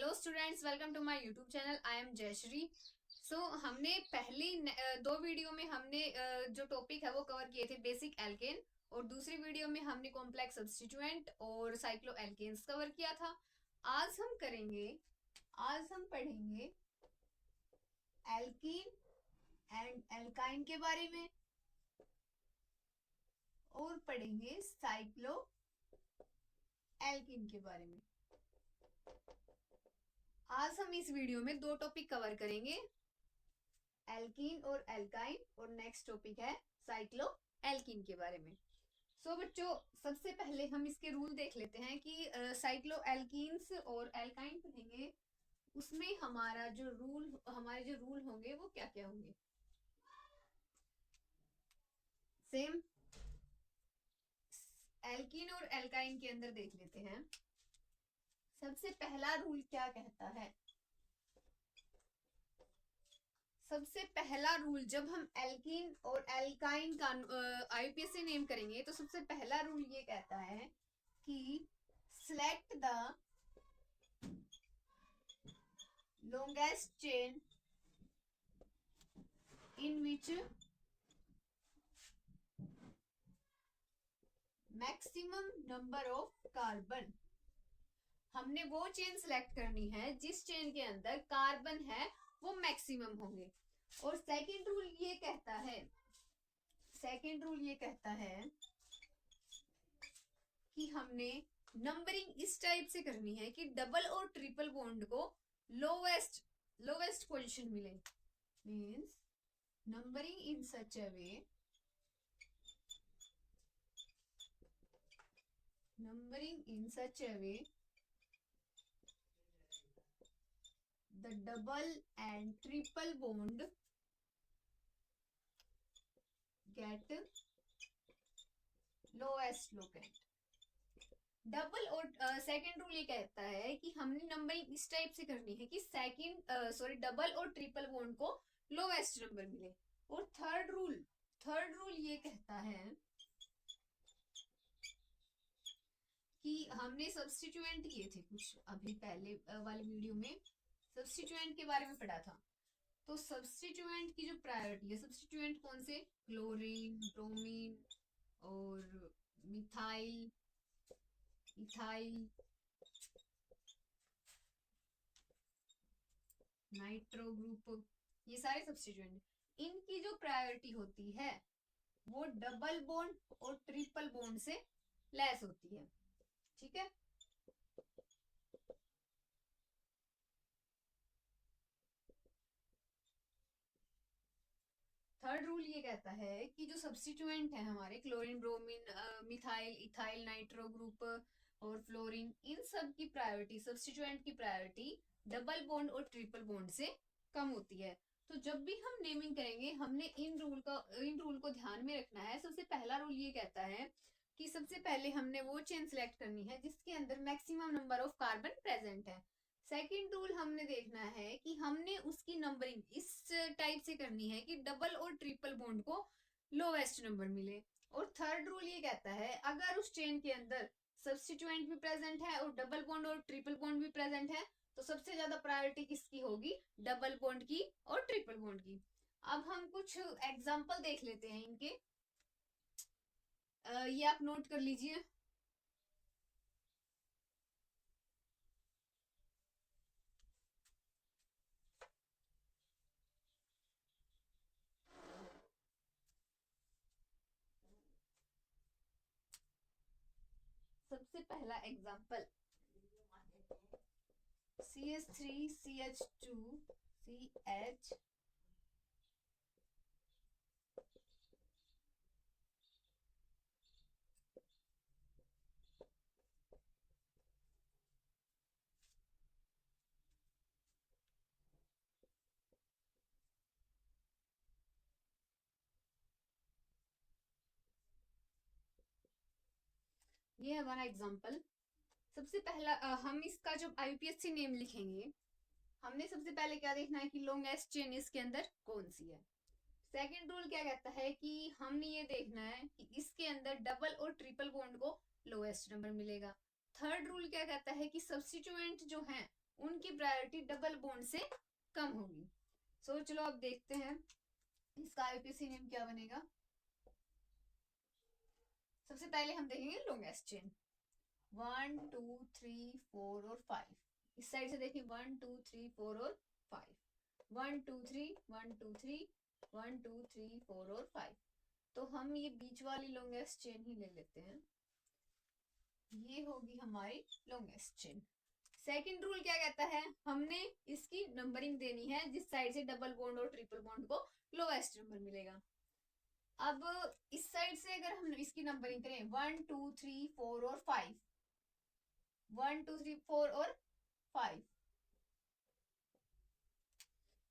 Hello students, welcome to my YouTube channel. I am Jayshree. हमने पहली दो वीडियो में हमने जो टॉपिक है वो कवर किए थे बेसिक एल्केन, और दूसरी वीडियो में हमने कॉम्प्लेक्स सब्स्टिट्यूएंट और साइक्लो एल्केन्स कवर किया था। आज हम पढ़ेंगे एल्कीन एंड एल्काइन के बारे में और पढ़ेंगे साइक्लो एल्कीन के बारे में। आज हम इस वीडियो में दो टॉपिक कवर करेंगे, एल्कीन और एल्काइन, और नेक्स्ट टॉपिक है साइक्लो एल्कीन के बारे में। बच्चों, सबसे पहले हम इसके रूल देख लेते हैं कि साइक्लो एल्कीन्स और एल्काइन पढ़ेंगे, उसमें हमारे जो रूल होंगे वो क्या क्या होंगे। सेम एल्कीन और एल्काइन के अंदर देख लेते हैं। सबसे पहला रूल क्या कहता है? सबसे पहला रूल, जब हम एल्कीन और एल्काइन का आईयूपीएस से नेम करेंगे तो सबसे पहला रूल ये कहता है कि select the longest chain in which maximum number of carbon। हमने वो चेन सिलेक्ट करनी है जिस चेन के अंदर कार्बन है वो मैक्सिमम होंगे। और सेकंड रूल ये कहता है कि हमने नंबरिंग इस टाइप से करनी है कि डबल और ट्रिपल बॉन्ड को लोवेस्ट पोजीशन मिले। Means numbering in such a way the double and triple bond get lowest locant। Double और सेकंड रूल ये कहता है कि हमने नंबरिंग इस टाइप से करनी है कि डबल और ट्रिपल बॉन्ड को लोवेस्ट नंबर मिले। और थर्ड रूल ये कहता है कि हमने सब्स्टिट्यूएंट किए थे कुछ अभी पहले वाली वीडियो में, सब्स्टिट्यूएंट के बारे में पढ़ा था। तो सब्स्टिट्यूएंट की जो प्रायोरिटी है, सब्स्टिट्यूएंट कौन से? क्लोरीन, ब्रोमीन और मिथाइल, इथाइल, नाइट्रो ग्रुप, ये सारे सब्स्टिट्यूएंट, इनकी जो प्रायोरिटी होती है वो डबल बॉन्ड और ट्रिपल बॉन्ड से लेस होती है। ठीक है। थर्ड रूल ये कहता है कि जो सब्स्टिट्यूएंट है हमारे chlorine, bromine, methyl, ethyl, nitro group और फ्लोरीन, इन सब की प्रायोरिटी, सब्स्टिट्यूएंट की प्रायोरिटी डबल बॉन्ड और ट्रिपल बॉन्ड से कम होती है। तो जब भी हम नेमिंग करेंगे हमने इन रूल को ध्यान में रखना है। सबसे पहला रूल ये कहता है कि सबसे पहले हमने वो चेन सिलेक्ट करनी है जिसके अंदर maximum number of carbon present है। सेकेंड रूल हमने देखना है कि हमने उसकी नंबरिंग इस टाइप से करनी है कि डबल और ट्रिपल बॉन्ड को लोवेस्ट नंबर मिले। और थर्ड रूल ये कहता है अगर उस चेन के अंदर सब्स्टिट्यूएंट भी प्रेजेंट है और डबल बॉन्ड और ट्रिपल बॉन्ड भी प्रेजेंट है तो सबसे ज्यादा प्रायोरिटी किसकी होगी? डबल बॉन्ड की और ट्रिपल बॉन्ड की। अब हम कुछ एग्जाम्पल देख लेते हैं इनके। ये आप नोट कर लीजिए। सबसे पहला एग्जाम्पल CH3CH2CH ये है हमारा एग्जाम्पल। सबसे पहला हम इसका जब आईयूपीएससी नेम लिखेंगे हमने सबसे पहले क्या देखना है कि लॉन्गेस्ट चेन इसके अंदर कौन सी है। सेकंड रूल क्या कहता है कि हमने ये देखना है कि इसके अंदर डबल और ट्रिपल बॉन्ड को लोएस्ट नंबर मिलेगा। थर्ड रूल क्या कहता है कि सब्स्टिट्यूएंट जो हैं उनकी प्रायोरिटी डबल बॉन्ड से कम होगी। सो चलो अब देखते हैं इसका आईपीसी नेम क्या बनेगा। सबसे पहले हम देखेंगे लॉन्गेस्ट चेन 1 2 3 4 और 5। इस साइड से देखिए 1 2 3 4 और 5 1 2 3 1 2 3 1 2 3 4 और 5। तो हम ये बीच वाली लॉन्गेस्ट चेन ही ले लेते हैं, ये होगी हमारी लॉन्गेस्ट चेन। सेकंड रूल क्या कहता है, हमने इसकी नंबरिंग देनी है जिस साइड से डबल बॉन्ड और ट्रिपल बॉन्ड को लोएस्ट नंबर मिलेगा। अब इस साइड से अगर हम इसकी नंबरिंग करें 1 2 3 4 और 5 1 2 3 4 और 5,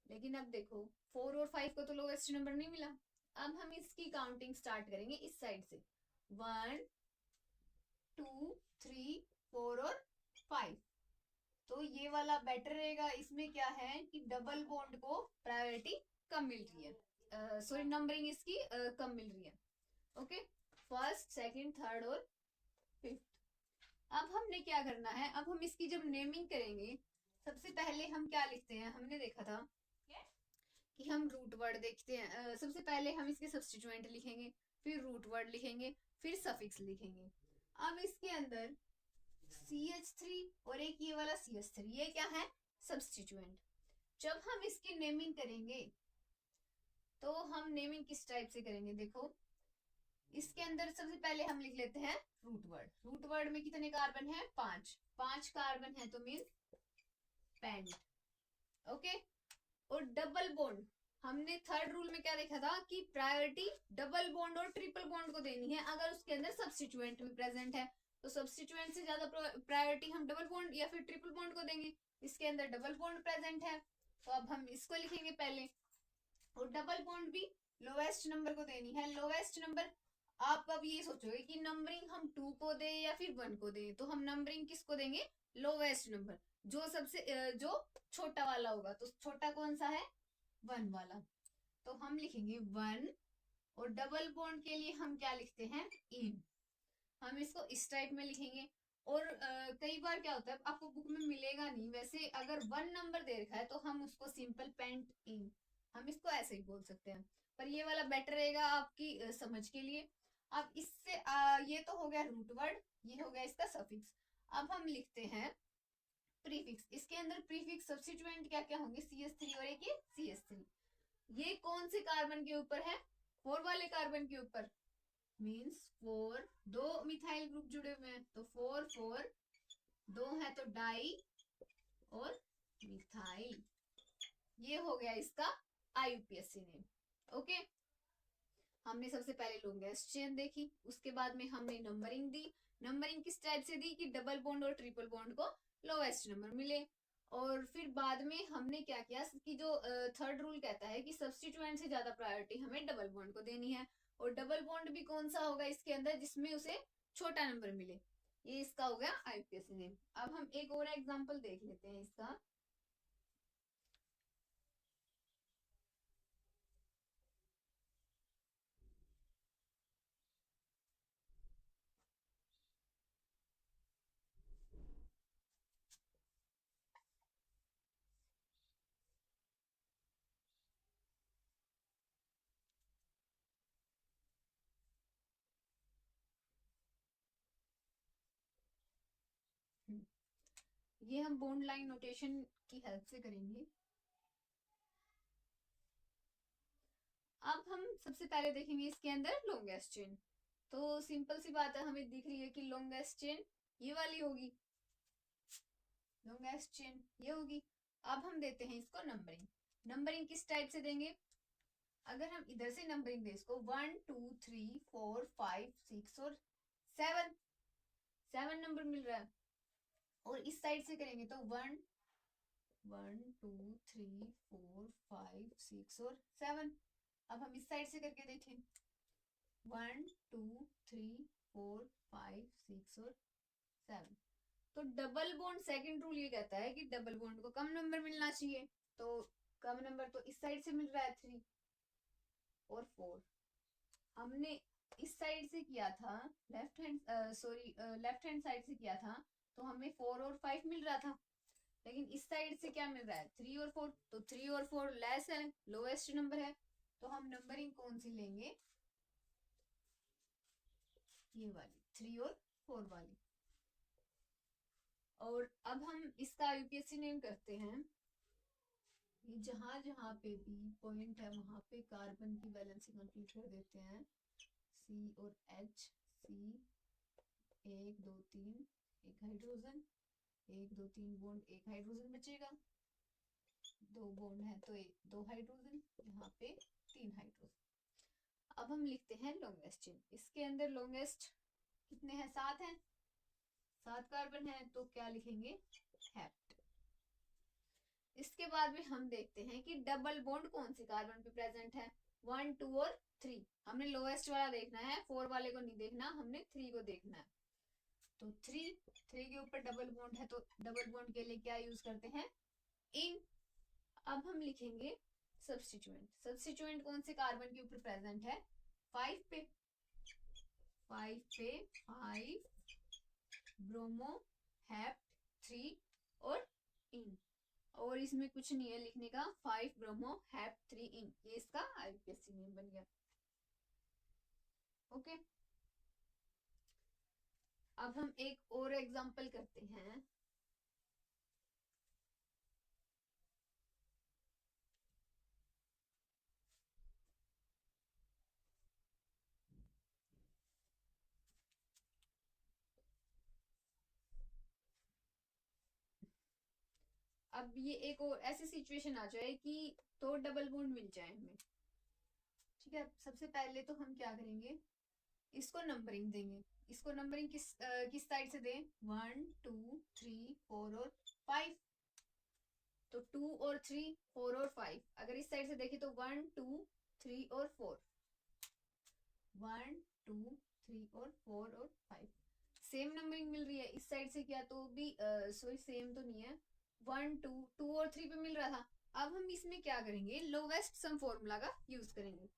लेकिन अब देखो 4 और 5 को तो लोएस्ट नंबर नहीं मिला। अब हम इसकी काउंटिंग स्टार्ट करेंगे इस साइड से 1 2 3 4 और 5। तो ये वाला बेटर रहेगा, इसमें क्या है कि डबल बॉन्ड को प्रायोरिटी कम मिल रही है, सॉरी नंबरिंग इसकी कम मिल रही है। ओके, फर्स्ट सेकंड थर्ड और फिफ्थ। अब हमने क्या करना है, अब हम इसकी जब नेमिंग करेंगे सबसे पहले हम क्या लिखते हैं, हमने देखा था कि हम रूट वर्ड देखते हैं, सबसे पहले हम इसके सब्स्टिट्यूएंट लिखेंगे, फिर रूट वर्ड लिखेंगे, फिर सफिक्स लिखेंगे। अब इसके अंदर CH3 और एक ये वाला CH3, ये क्या है सब्स्टिट्यूएंट। जब हम इसकी नेमिंग करेंगे तो हम नेमिंग किस टाइप से करेंगे, देखो इसके अंदर सबसे पहले हम लिख लेते हैं रूट वर्ड। रूट वर्ड में कितने कार्बन है, 5 5 कार्बन है तो मीन पेंट। ओके, और डबल बॉन्ड हमने थर्ड रूल में क्या देखा था कि प्रायोरिटी डबल बॉन्ड और ट्रिपल बॉन्ड को देनी है अगर उसके अंदर सब्स्टिट्यूएंट भी प्रेजेंट है। तो सब्स्टिट्यूएंट से ज्यादा प्रायोरिटी हम डबल बॉन्ड या फिर ट्रिपल बॉन्ड को देंगे। इसके अंदर डबल बॉन्ड प्रेजेंट है तो अब हम इसको लिखेंगे पहले, और डबल बॉन्ड भी लोवेस्ट नंबर को देनी है। लोवेस्ट नंबर, आप अब ये सोचोगे कि नंबरिंग हम 2 को दे या फिर 1 को दे, तो हम नंबरिंग किसको देंगे, लोवेस्ट नंबर, जो सबसे जो छोटा वाला होगा। तो छोटा कौन सा है, 1 वाला। तो हम लिखेंगे 1, और डबल बॉन्ड के लिए हम क्या लिखते हैं, इन। हम इसको इस टाइप में लिखेंगे। और कई बार क्या होता है, आपको बुक में मिलेगा नहीं वैसे, अगर 1 नंबर दे रखा है तो हम उसको सिंपल पेंट इन, हम इसको ऐसे ही बोल सकते हैं, पर ये वाला बेटर रहेगा आपकी समझ के लिए। अब इससे ये तो हो गया रूट वर्ड, ये हो गया इसका सफिक्स। अब हम लिखते हैं प्रीफिक्स। इसके अंदर प्रीफिक्स सब्स्टिट्यूएंट क्या क्या होंगे, CH3 और एक ये CH3। ये कौन से कार्बन के ऊपर है, 4 वाले कार्बन के ऊपर, मीन्स 4, 2 मिथाइल ग्रुप जुड़े हुए हैं तो 4 4, 2 है तो डाई और मिथाइल। ये हो गया इसका IUPAC नेम। ओके, हमने सबसे पहले लॉन्गेस्ट चेन देखी, उसके बाद में हमने नंबरिंग दी। नंबरिंग किस टाइप से दी कि डबल बॉन्ड और ट्रिपल बॉन्ड को लोवेस्ट नंबर मिले। और फिर बाद में हमने क्या किया कि जो थर्ड रूल कहता है कि सब्स्टिट्यूएंट से ज्यादा प्रायोरिटी हमें डबल बॉन्ड को देनी है, और डबल बॉन्ड भी कौन सा होगा इसके अंदर जिसमें उसे छोटा नंबर मिले। ये इसका हो गया IUPAC नेम। अब हम एक और एग्जाम्पल देख लेते हैं इसका। ये हम बॉन्ड लाइन नोटेशन की हेल्प से करेंगे। अब हम सबसे पहले देखेंगे इसके अंदर लॉन्गेस्ट चेन। तो सिंपल सी बात है, हमें दिख रही है कि लॉन्गेस्ट चेन ये वाली होगी, लॉन्गेस्ट चेन ये होगी। अब हम देते हैं इसको नंबरिंग। नंबरिंग किस टाइप से देंगे, अगर हम इधर से नंबरिंग दें इसको 1 2 3 4 5 6 और 7, 7 नंबर मिल रहा है। और इस साइड से करेंगे तो 1 1 2 3 4 5 6 और 7। अब हम इस साइड से करके देखें 1 2 3 4 5 6 और 7। तो डबल बॉन्ड सेकंड रूल ये कहता है कि डबल बॉन्ड को कम नंबर मिलना चाहिए। तो कम नंबर तो इस साइड से मिल रहा है 3 और 4। हमने इस साइड से किया था, लेफ्ट हैंड साइड से किया था, तो हमें 4 और 5 मिल रहा था। लेकिन इस साइड से क्या मिल रहा है 3 और 4, तो 3 और 4 लेस है, लोएस्ट नंबर है, तो हम नंबरिंग कौन सी लेंगे, ये वाली 3 और 4 वाली। और अब हम इसका यूपीएससी नेम करते हैं, ये जहां जहां पे भी पॉइंट है वहां पे कार्बन की वैलेंसी कंप्लीट कर देते हैं, सी और एच, सी 1 2 3 एक हाइड्रोजन, 1 2 3 बॉन्ड, एक हाइड्रोजन बचेगा, 2 बॉन्ड है तो दो हाइड्रोजन, यहाँ पे 3 हाइड्रोजन। अब हम लिखते हैं लॉन्गेस्ट चेन, इसके अंदर लॉन्गेस्ट कितने हैं, 7 हैं, 7 कार्बन है, तो क्या लिखेंगे, हेप्ट। इसके बाद में हम देखते हैं कि डबल बॉन्ड कौन से कार्बन पे प्रेजेंट है, 1 2 और 3। हमने लोएस्ट वाला देखना है, 4 वाले को नहीं देखना, हमने 3 को देखना है। तो 3 के ऊपर डबल बॉन्ड है, तो डबल बॉन्ड के लिए क्या यूज करते हैं, इन। अब हम लिखेंगे सब्स्टिट्यूएंट, सब्स्टिट्यूएंट कौन से कार्बन के ऊपर प्रेजेंट है, 5 पे, 5 ब्रोमो, हेप्ट, 3 और इन। और इसमें कुछ नहीं है लिखने का, 5 ब्रोमो हेप्ट 3 इन, ये इसका आईपीएससी नेम बन गया। ओके, अब हम एक और एग्जांपल करते हैं। अब ये एक और ऐसी सिचुएशन आ जाए कि तो डबल बॉन्ड मिल जाए हमें, ठीक है। सबसे पहले तो हम क्या करेंगे, इसको नंबरिंग देंगे। इसको नंबरिंग किस साइड से दें, 1 2 3 4 और 5। तो 2 और 3 4 और 5, अगर इस साइड से देखें तो 1 2 3 और 4, 1 2 3 और 4 और 5, सेम नंबरिंग मिल रही है। इस साइड से किया तो भी सॉरी सेम तो नहीं है, 1 2 2 और 3 पे मिल रहा था। अब हम इसमें क्या करेंगे, लोवेस्ट सम फॉर्मूला का यूज करेंगे।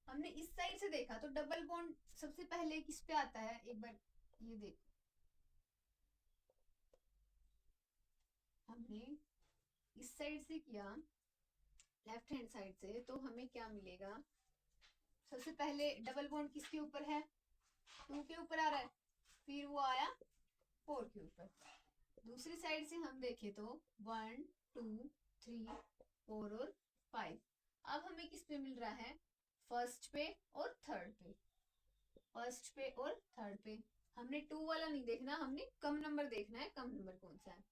हमने इस साइड से देखा तो डबल बॉन्ड सबसे पहले किस पे आता है, एक बार ये देखो, हमने इस साइड से किया लेफ्ट हैंड साइड से, तो हमें क्या मिलेगा, सबसे पहले डबल बॉन्ड किसके ऊपर है, 2 के ऊपर आ रहा है, फिर वो आया 4 के ऊपर। दूसरी साइड से हम देखें तो 1 2 3 4 और 5। अब हमें किस पे मिल रहा है, फर्स्ट पे और थर्ड पे, फर्स्ट पे और थर्ड पे। हमने 2 वाला नहीं देखना, हमने कम नंबर देखना है, कम नंबर कौन सा है।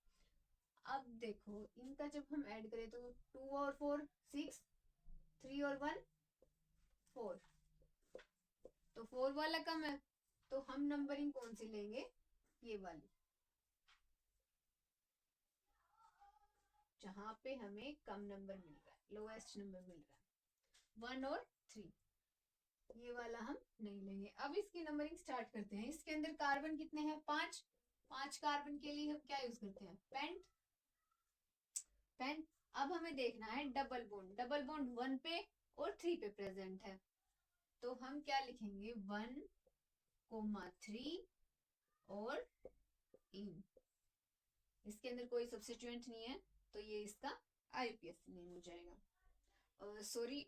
अब देखो इनका जब हम ऐड करें तो 2 और 4 6, 3 और 1 4, तो 4 वाला कम है, तो हम नंबरिंग कौन सी लेंगे, ये वाली, जहां पे हमें कम नंबर मिल रहा है, लोएस्ट नंबर मिल रहा है, 1 और 3, ये वाला हम नहीं लेंगे। अब इसकी नंबरिंग स्टार्ट करते हैं। इसके अंदर कार्बन कितने हैं, 5, 5 कार्बन के लिए हम क्या यूज करते हैं, पेंट, पेन। अब हमें देखना है डबल बॉन्ड, डबल बॉन्ड 1 पे और 3 पे प्रेजेंट है, तो हम क्या लिखेंगे, 1 3 और इन। इसके अंदर कोई सब्स्टिट्यूएंट नहीं है, तो ये इसका आईपीएससी नेम हो जाएगा। सॉरी,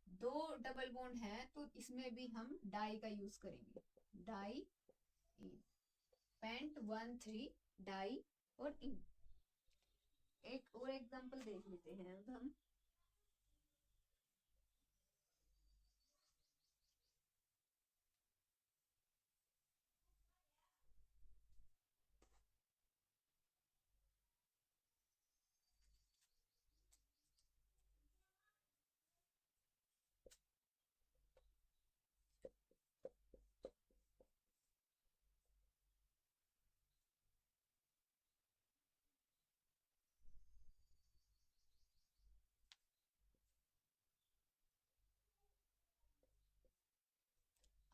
2 डबल बॉन्ड है तो इसमें भी हम डाई का यूज करेंगे, डाई इन, पेंट 1 3 डाई और इन। एक और एग्जांपल देख लेते हैं अब हम।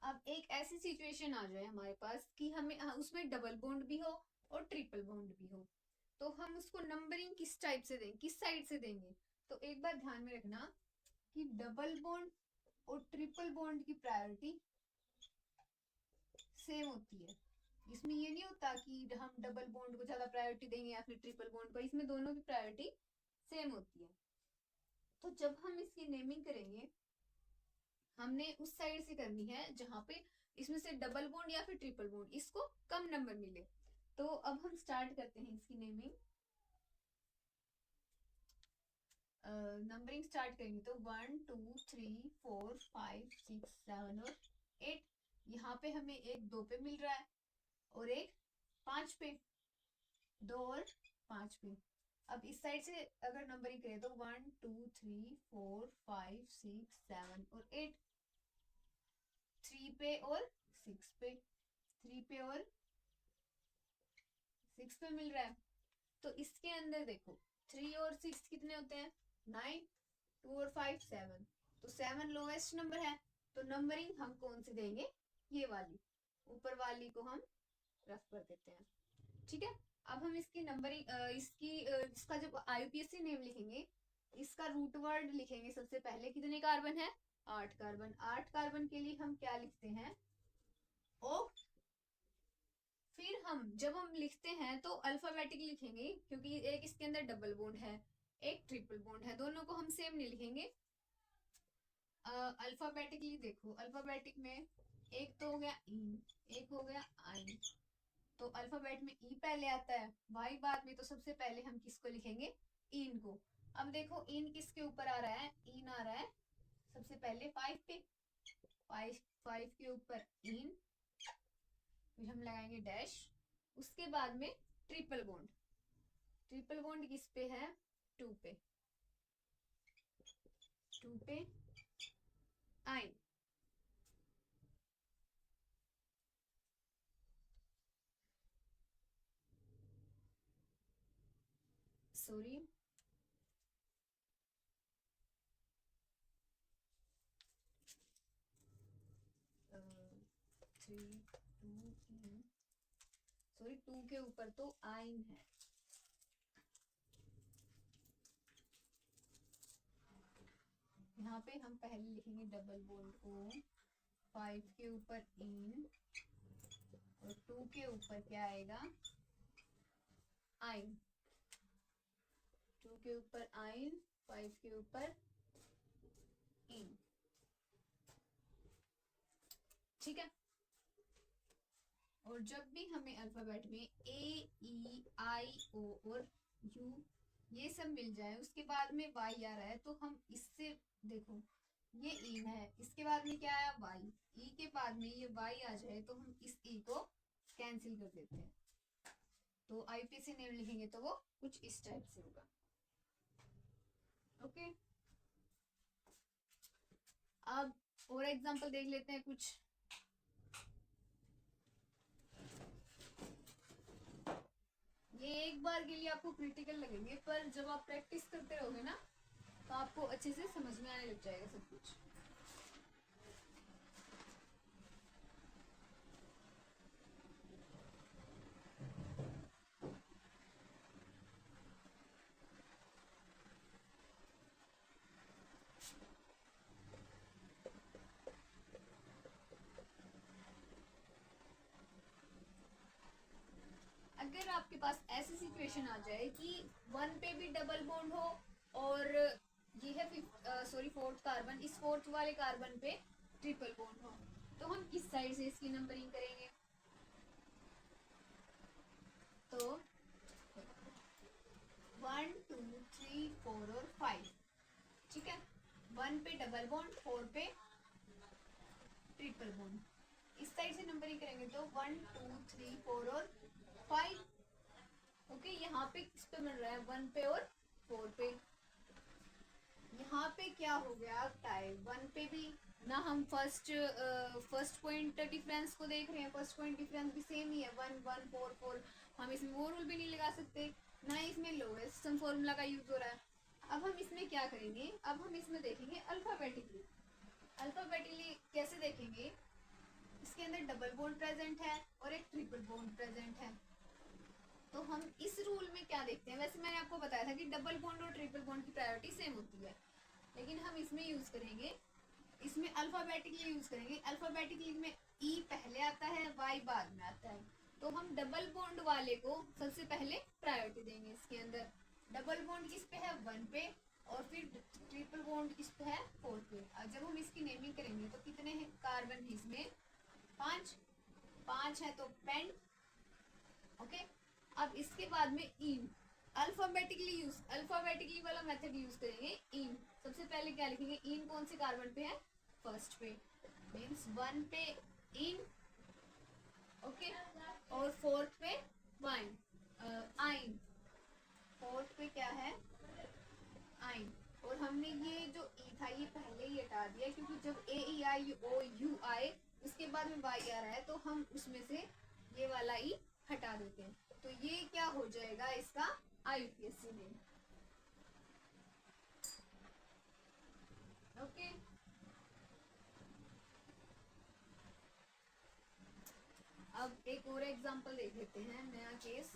अब एक ऐसी सिचुएशन आ जाए हमारे पास कि हमें उसमें डबल बॉन्ड भी हो और ट्रिपल बॉन्ड भी हो, तो हम उसको नंबरिंग किस टाइप से देंगे, किस साइड से देंगे। तो एक बार ध्यान में रखना कि डबल बॉन्ड और ट्रिपल बॉन्ड की प्रायोरिटी सेम होती है, इसमें ये नहीं होता कि हम डबल बॉन्ड को ज्यादा प्रायोरिटी देंगे या फिर ट्रिपल बॉन्ड को, इसमें दोनों की प्रायोरिटी सेम होती है। तो जब हम इसकी नेमिंग करेंगे, हमने उस साइड से करनी है जहां पे इसमें से डबल बॉन्ड या फिर ट्रिपल बॉन्ड इसको कम नंबर मिले। तो अब हम स्टार्ट करते हैं इसकी नेमिंग। नंबरिंग स्टार्ट करेंगे तो 1 2 3 4 5 6 7 और 8। यहाँ पे हमें एक 2 पे मिल रहा है और एक 5 पे, 2 और 5 पे। अब इस साइड से अगर नंबरिंग करें तो 1 2 3 4 5 6 7 और 8, 3 पे और 6 पे, 3 पे और 6 पे मिल रहा है। तो इसके अंदर देखो 3 और 6 कितने होते हैं, 9, 2 और 5 7। तो 7 लोवेस्ट नंबर है, तो नंबरिंग हम कौन सी देंगे, ये वाली, ऊपर वाली को हम रफ कर देते हैं। ठीक है, अब हम इसकी नंबरिंग इसका जब आईयूपीएसी नेम लिखेंगे, इसका रूट वर्ड लिखेंगे सबसे पहले। कितने कार्बन है, 8 कार्बन। 8 कार्बन के लिए हम क्या लिखते हैं, ऑक्ट। फिर हम जब हम लिखते हैं तो अल्फाबेटिक लिखेंगे, क्योंकि एक इसके अंदर डबल बॉन्ड है, एक ट्रिपल बॉन्ड है, दोनों को हम सेम नहीं लिखेंगे। अल्फाबेटिकली देखो, अल्फाबेटिक में एक तो हो गया इन, एक हो गया आइन। तो अल्फाबेट में ई पहले आता है, वाई बाद में, तो सबसे पहले हम किसको लिखेंगे, इन को। अब देखो इन किसके ऊपर आ रहा है, इन आ रहा है सबसे पहले 5 पे, 5 के ऊपर इन, फिर हम लगाएंगे डैश, उसके बाद में ट्रिपल बॉन्ड। ट्रिपल बॉन्ड किस पे है, 2 पे, 2 पे आइन। सॉरी, 3 2 सॉरी 2 के ऊपर तो आइन है। यहाँ पे हम पहले लिखेंगे डबल बॉन्ड को, 5 के ऊपर इन और 2 के ऊपर क्या आएगा, आइन। 2 के ऊपर आइन, 5 के ऊपर इन। ठीक है, और जब भी हमें अल्फाबेट में ए ई आई ओ और यू ये सब मिल जाए, उसके बाद में वाई आ रहा है, तो हम इससे देखो ये ई है, इसके बाद में क्या आया, वाई, ई के बाद में ये वाई आ जाए तो हम इस ई को कैंसिल कर देते हैं। तो आईपीसी नेम लिखेंगे तो वो कुछ इस टाइप से होगा। ओके, अब और एग्जांपल देख लेते हैं कुछ। ये एक बार के लिए आपको क्रिटिकल लगेंगे, पर जब आप प्रैक्टिस करते रहोगे ना तो आपको अच्छे से समझ में आने लग जाएगा सब कुछ। अगर आपके पास ऐसी सिचुएशन आ जाए कि 1 पे भी डबल बॉन्ड हो और ये है फोर्थ कार्बन, इस फोर्थ वाले कार्बन पे ट्रिपल बॉन्ड हो, तो हम किस साइड से इसकी नंबरिंग करेंगे, तो 1 2 3 4 और 5। ठीक है, 1 पे डबल बॉन्ड, 4 पे ट्रिपल बॉन्ड, इस साइड से नंबरिंग करेंगे तो 1 2 3 4 और 5। ओके, यहाँ पे किस पे मिल रहा है, 1 पे और 4 पे। यहाँ पे क्या हो गया, टाई। 1 पे भी ना हम फर्स्ट पॉइंट डिफरेंस को देख रहे हैं, फर्स्ट पॉइंट डिफरेंस भी सेम ही है, 1 1 4 4। हम इसमें वो रूल भी नहीं लगा सकते, ना इसमें लोएस्ट सम फॉर्मूला का यूज हो रहा है। अब हम इसमें क्या करेंगे, अब हम इसमें देखेंगे अल्फाबेटिकली। अल्फाबेटिकली कैसे देखेंगे, इसके अंदर डबल बॉन्ड प्रेजेंट है और एक ट्रिपल बॉन्ड प्रेजेंट है। तो हम इस रूल में क्या देखते हैं, वैसे मैंने आपको बताया था कि डबल बॉन्ड और ट्रिपल बॉन्ड की प्रायोरिटी सेम होती है, लेकिन हम इसमें यूज करेंगे, इसमें अल्फाबेटिकली यूज करेंगे। अल्फाबेटिकली में ई पहले आता है, वाई बाद में आता है। तो हम डबल बॉन्ड वाले को सबसे पहले प्रायोरिटी देंगे। इसके अंदर डबल बॉन्ड किस पे है, 1 पे, और फिर ट्रिपल बॉन्ड किस पे है, 4 पे। अब जब हम इसकी नेमिंग करेंगे तो कितने हैं कार्बन है इसमें, 5 5 है तो पेंट। ओके, अब इसके बाद में इन अल्फाबेटिकली वाला मेथड यूज करेंगे। इन सबसे पहले क्या लिखेंगे, इन कौन से कार्बन पे है, फर्स्ट पे, मीन्स 1 पे इन, ओके, और 4th पे वाइन आइन, 4th पे क्या है, आइन। और हमने ये जो ई था ये पहले ही हटा दिया, क्योंकि जब ए ई आई ओ यू आए उसके बाद में वाई आ रहा है तो हम उसमें से ये वाला ई हटा देते हैं। तो ये क्या हो जाएगा इसका आईयूपीएससी नेम। ओके, अब एक और एग्जांपल देख लेते हैं, नया केस।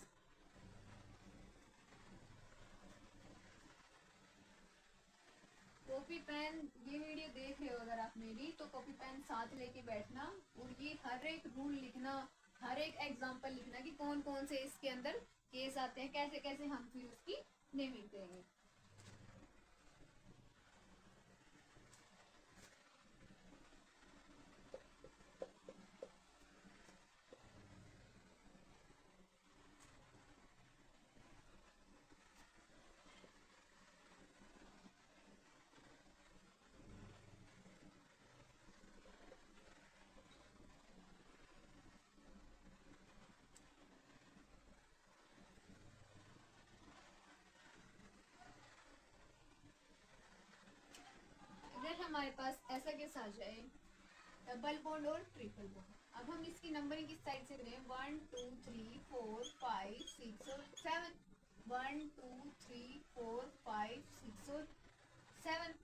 कॉपी पेन, ये वीडियो देख रहे हो अगर आप मेरी, तो कॉपी पेन साथ लेके बैठना और ये हर एक रूल लिखना, हर एक एग्जांपल लिखना कि कौन कौन से इसके अंदर केस आते हैं, कैसे कैसे हम फिर उसकी नेमिंग करेंगे। अगर हमारे पास ऐसा केस आ जाए, डबल बॉन्ड और ट्रिपल बॉन्ड, अब हम इसकी नंबरिंग किस साइड से करें, 1 2 3 4 5 6 और 7, 1 2 3 4 5 6 और 7।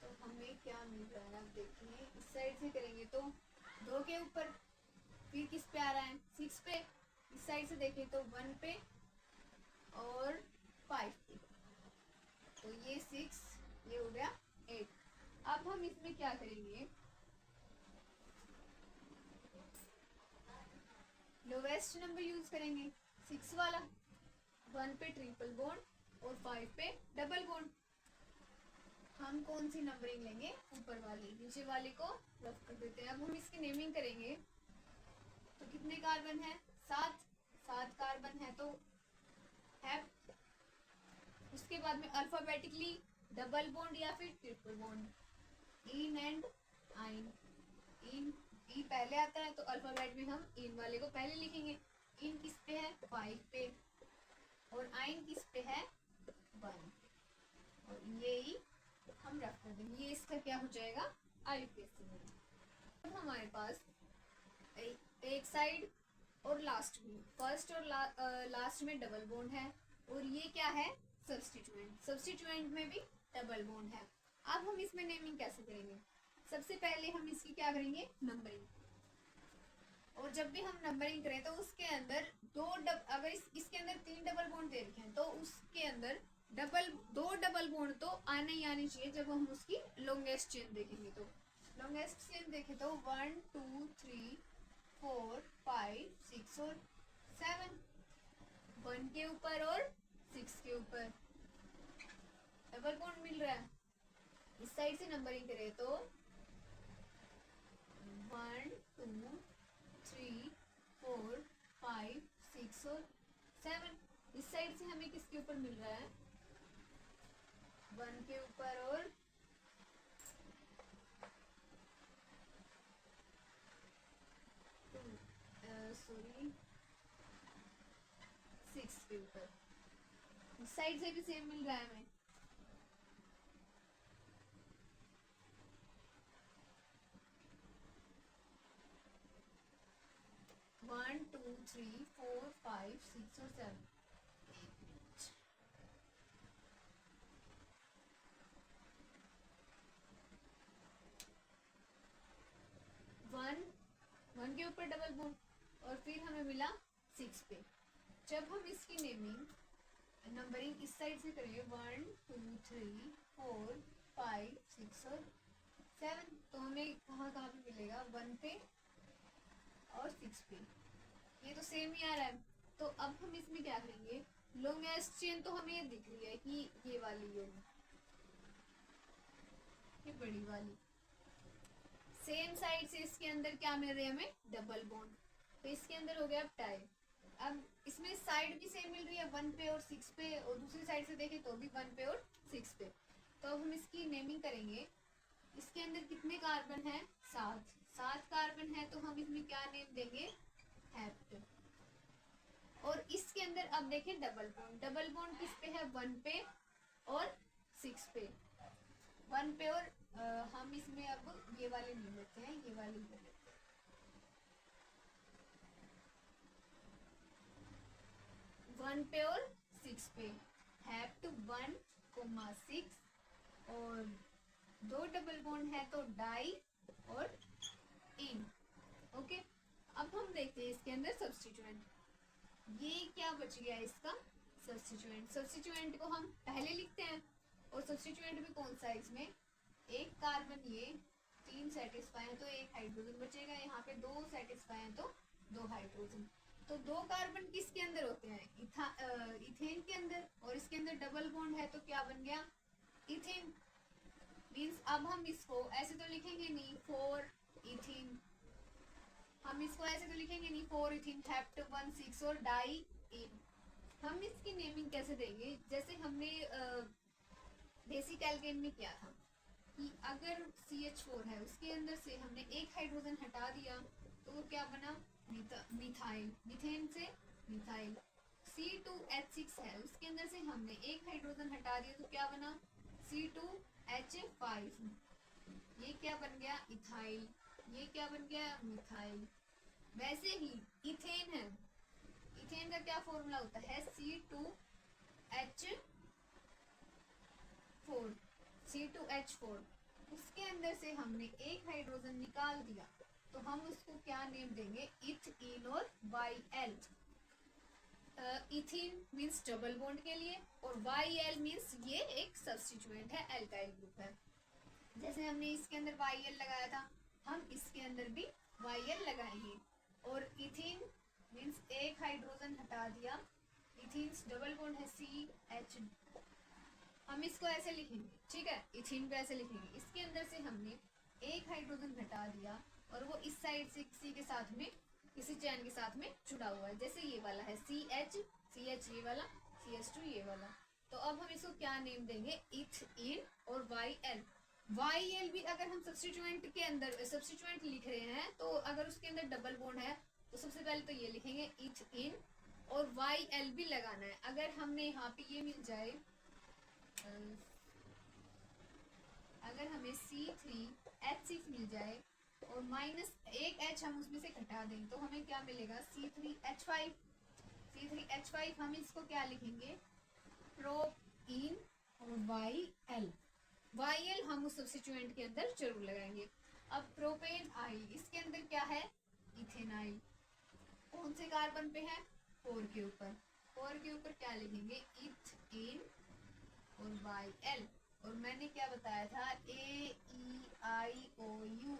तो हमें क्या मिल रहा है, अब देखिए इस साइड से करेंगे तो 2 के ऊपर, फिर किस पे आ रहा है, 6 पे, इस साइड से देखें तो 1 पे और 5 पे, तो ये 6, ये हो गया 8। अब हम इसमें क्या करेंगे, लोवेस्ट नंबर यूज करेंगे 6 वाला, 1 पे ट्रिपल बॉन्ड और 5 पे डबल बॉन्ड। हम कौन सी नंबरिंग लेंगे, ऊपर वाली, नीचे वाले को रफ कर देते हैं। अब हम इसकी नेमिंग करेंगे तो कितने कार्बन है, 7 कार्बन है तो है। उसके बाद में अल्फाबेटिकली डबल बॉन्ड या फिर ट्रिपल बॉन्ड, इन एंड आइन। इन ई पहले आता है तो अल्फाबेट में हम इन वाले को पहले लिखेंगे। इन किस पे है, 5 पे, और आइन किस पे है, 1, और ये ही हम रख कर देंगे। ये इसका क्या हो जाएगा, आईयूपीएससी में। अब हमारे पास एक साइड और लास्ट में, फर्स्ट और लास्ट में डबल बॉन्ड है, और ये क्या है, सब्स्टिट्यूएंट में भी डबल बॉन्ड है। अब हम इसमें नेमिंग कैसे करेंगे, सबसे पहले हम इसकी क्या करेंगे, नंबरिंग। और जब भी हम नंबरिंग करें तो उसके अंदर अगर इसके अंदर 3 डबल बॉन्ड दे रखे हैं तो उसके अंदर 2 डबल बॉन्ड तो आने ही आने चाहिए। जब हम उसकी लॉन्गेस्ट चेन देखेंगे तो लॉन्गेस्ट चेन देखें तो 1 2 3 4 5 6 और 7, 1 के ऊपर और 6 के ऊपर डबल बॉन्ड मिल रहा है। इस साइड से नंबरिंग करें तो 1 2 3 4 5 6 और 7। इस साइड से हमें किसके ऊपर मिल रहा है, 1 के ऊपर और सॉरी 6 के ऊपर। इस साइड से भी सेम मिल रहा है हमें। One two three four five six और 7। वन के ऊपर डबल बॉन्ड और फिर हमें मिला 6 पे। जब हम इसकी नेमिंग नंबरिंग इस साइड से करेंगे 1 2 3 4 5 6 और 7, तो हमें कहाँ कहाँ पे मिलेगा, 1 पे और 6 पे, ये तो सेम ही आ रहा है। तो अब हम इसमें क्या करेंगे, लॉन्गेस्ट चेन तो हमें ये दिख रही है कि ये वाली होगी, ये बड़ी वाली। सेम साइड से इसके अंदर क्या मिल रही है हमें, डबल बॉन्ड, तो इसके अंदर हो गया अब टाई। अब इसमें साइड भी सेम मिल रही है 1 पे और 6 पे, और दूसरी साइड से देखें तो भी 1 पे और 6 पे। तो अब हम इसकी नेमिंग करेंगे। इसके अंदर कितने कार्बन है, 7 7 कार्बन है, तो हम इसमें क्या नेम देंगे, हेप्ट। और इसके अंदर अब देखें डबल बॉन्ड, डबल बॉन्ड किस पे है, 1 पे और 6 पे, 1 पे और हम इसमें अब ये वाले ले लेते हैं, ये वाले ले लेते हैं, 1 पे और 6 पे, हेप्ट 1,6, और 2 डबल बॉन्ड है तो डाई और इन। ओके, अब हम देखते हैं इसके अंदर सब्स्टिट्यूएंट, ये क्या बच गया इसका, सब्स्टिट्यूएंट। सब्स्टिट्यूएंट को हम पहले लिखते हैं, और सब्स्टिट्यूएंट भी कौन सा है इसमें, एक कार्बन, ये 3 सेटिस्फाई है तो एक हाइड्रोजन बचेगा, यहाँ पे 2 सेटिस्फाई है तो 2 हाइड्रोजन। तो 2 कार्बन किसके अंदर होते हैं, इथेन के अंदर, और इसके अंदर डबल बॉन्ड है तो क्या बन गया, इथेन। मीन्स अब हम इसको ऐसे तो लिखेंगे नहीं 4 इथीन, हम इसको ऐसे तो लिखेंगे नहीं 4 इथीन हेप्ट 1,6 और डाई इन। हम इसकी नेमिंग कैसे देंगे, जैसे हमने बेसिक एल्केन में किया था कि अगर CH4 है उसके अंदर से हमने एक हाइड्रोजन हटा दिया तो वो क्या बना, मिथाइल, मिथेन से मिथाइल। C2H6 है उसके अंदर से हमने एक हाइड्रोजन हटा दिया तो क्या बना, C2H5, ये क्या बन गया, इथाइल, ये क्या बन गया, मिथाइल। वैसे ही इथेन है, इथेन का क्या फॉर्मूला होता है, C2H4, उसके अंदर से हमने एक हाइड्रोजन निकाल दिया तो हम उसको क्या नेम देंगे, इथीन और YL। Ethene means double bond के लिए, और YL मींस ये एक सब्स्टिट्यूएंट है, एल्काइल ग्रुप है। जैसे हमने इसके अंदर YL लगाया था, हम इसके अंदर भी YL लगाएंगे। और इथीन मींस एक हाइड्रोजन हटा दिया, इथीन डबल बॉन्ड है CH, हम इसको ऐसे लिखेंगे, ठीक है, इथीन को ऐसे लिखेंगे, इसके अंदर से हमने एक हाइड्रोजन हटा दिया और वो इस साइड से किसी के साथ में, किसी चैन के साथ में जुड़ा हुआ है, जैसे ये वाला है CH ये वाला, CH2 ये वाला। तो अब हम इसको क्या नेम देंगे, इथीन और YL भी अगर हम सब्स्टिट्यूएंट के अंदर सब्स्टिट्यूएंट लिख रहे हैं तो अगर उसके अंदर डबल बॉन्ड है तो सबसे पहले तो ये लिखेंगे इथीन, और YL भी लगाना है। अगर हमने यहाँ पे ये मिल जाए, अगर हमें C3H6 मिल जाए और माइनस एक H हम उसमें से घटा दें तो हमें क्या मिलेगा, C3H5, हम इसको क्या लिखेंगे, प्रोपीन, और YL हम उस सब्स्टिट्यूएंट के अंदर जरूर लगाएंगे। अब प्रोपेन आइल, इसके अंदर क्या है, इथेनाइल, कौन से कार्बन पे है, 4 के ऊपर, 4 के ऊपर क्या लिखेंगे, इथेन और YL। और मैंने क्या बताया था, AEIOU,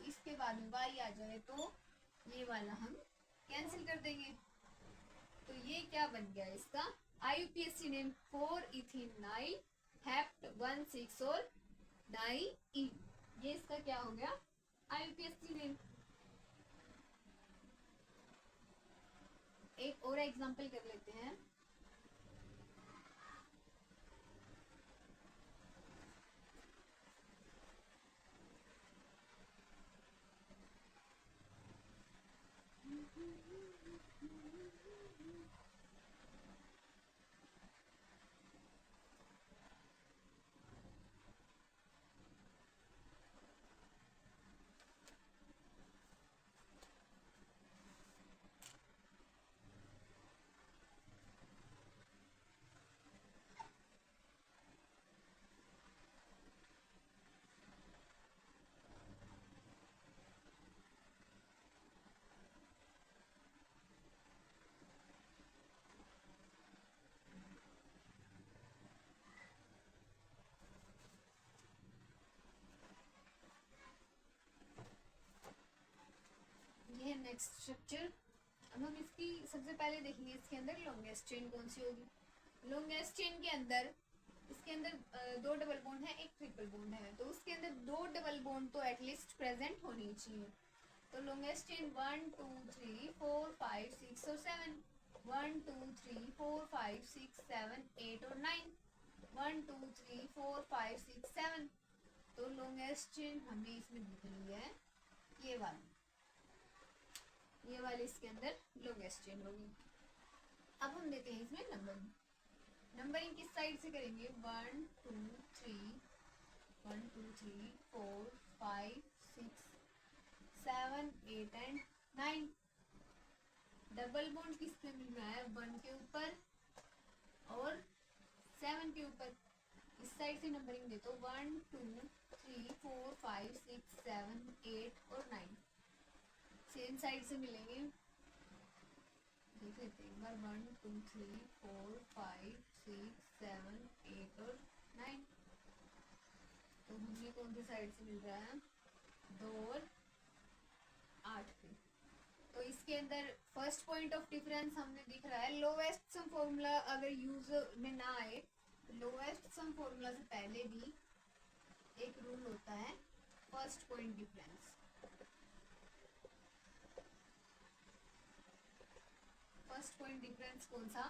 इसके बाद में Y आ जाए तो ये वाला हम कैंसिल कर देंगे। तो ये क्या बन गया इसका IUPAC नेम, 4 इथेनाइल हेप्ट 1,6 और डाई इन, ये इसका क्या हो गया, IUPAC नेम। एक और एग्जांपल कर लेते हैं। Next structure. अब हम इसकी सबसे पहले देखेंगे इसके अंदर लॉन्गेस्ट चेन कौन सी होगी। लॉन्गेस्ट चेन के अंदर इसके अंदर दो डबल बॉन्ड है, एक ट्रिपल बॉन्ड है, तो उसके अंदर दो डबल बॉन्ड तो एटलीस्ट प्रेजेंट होनी चाहिए। तो लॉन्गेस्ट चेन 1 2 3 4 5 6 और 7, 1 2 3 4 5 6 7 8 और 9, 1 2 3 4 5 6 7। तो लॉन्गेस्ट चेन हमने इसमें लिखनी है ये वाली इसके अंदर लॉन्गेस्ट चेन होगी। अब हम देते हैं इसमें नंबरिंग किस साइड से करेंगे, 1 2 3 1 2 3 4 5 6 7 8 एंड 9। डबल बॉन्ड किस पे मिल रहा है, 1 के ऊपर और 7 के ऊपर। इस साइड से नंबरिंग दे तो 1 2 3 4 5 6 7 8 और 9 सेम साइड से मिलेंगे। देख लेते हैं एक बार, 1 2 3 4 5 6 7 8 और 9। तो हमें कौन सी साइड से मिल रहा है, 2 और 8 पे। तो इसके अंदर फर्स्ट पॉइंट ऑफ डिफरेंस हमने दिख रहा है। लोएस्ट सम फॉर्मूला अगर यूज में ना आए, लोएस्ट सम फॉर्मूला से पहले भी एक रूल होता है, first point difference. First point difference कौन सा,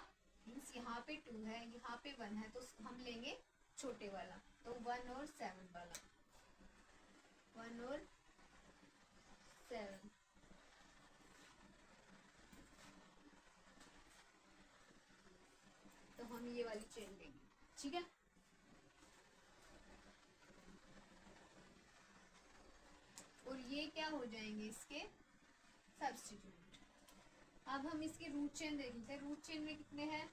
मीन्स यहाँ पे 2 है, यहाँ पे 1 है, तो हम लेंगे छोटे वाला, तो 1 और 7 वाला, 1 और 7। तो हम ये वाली चेन लेंगे, ठीक है। और ये क्या हो जाएंगे इसके सब्स्टिट्यूट। अब हम इसकी रूट चेन देख लेते हैं। रूट चेन में कितने हैं,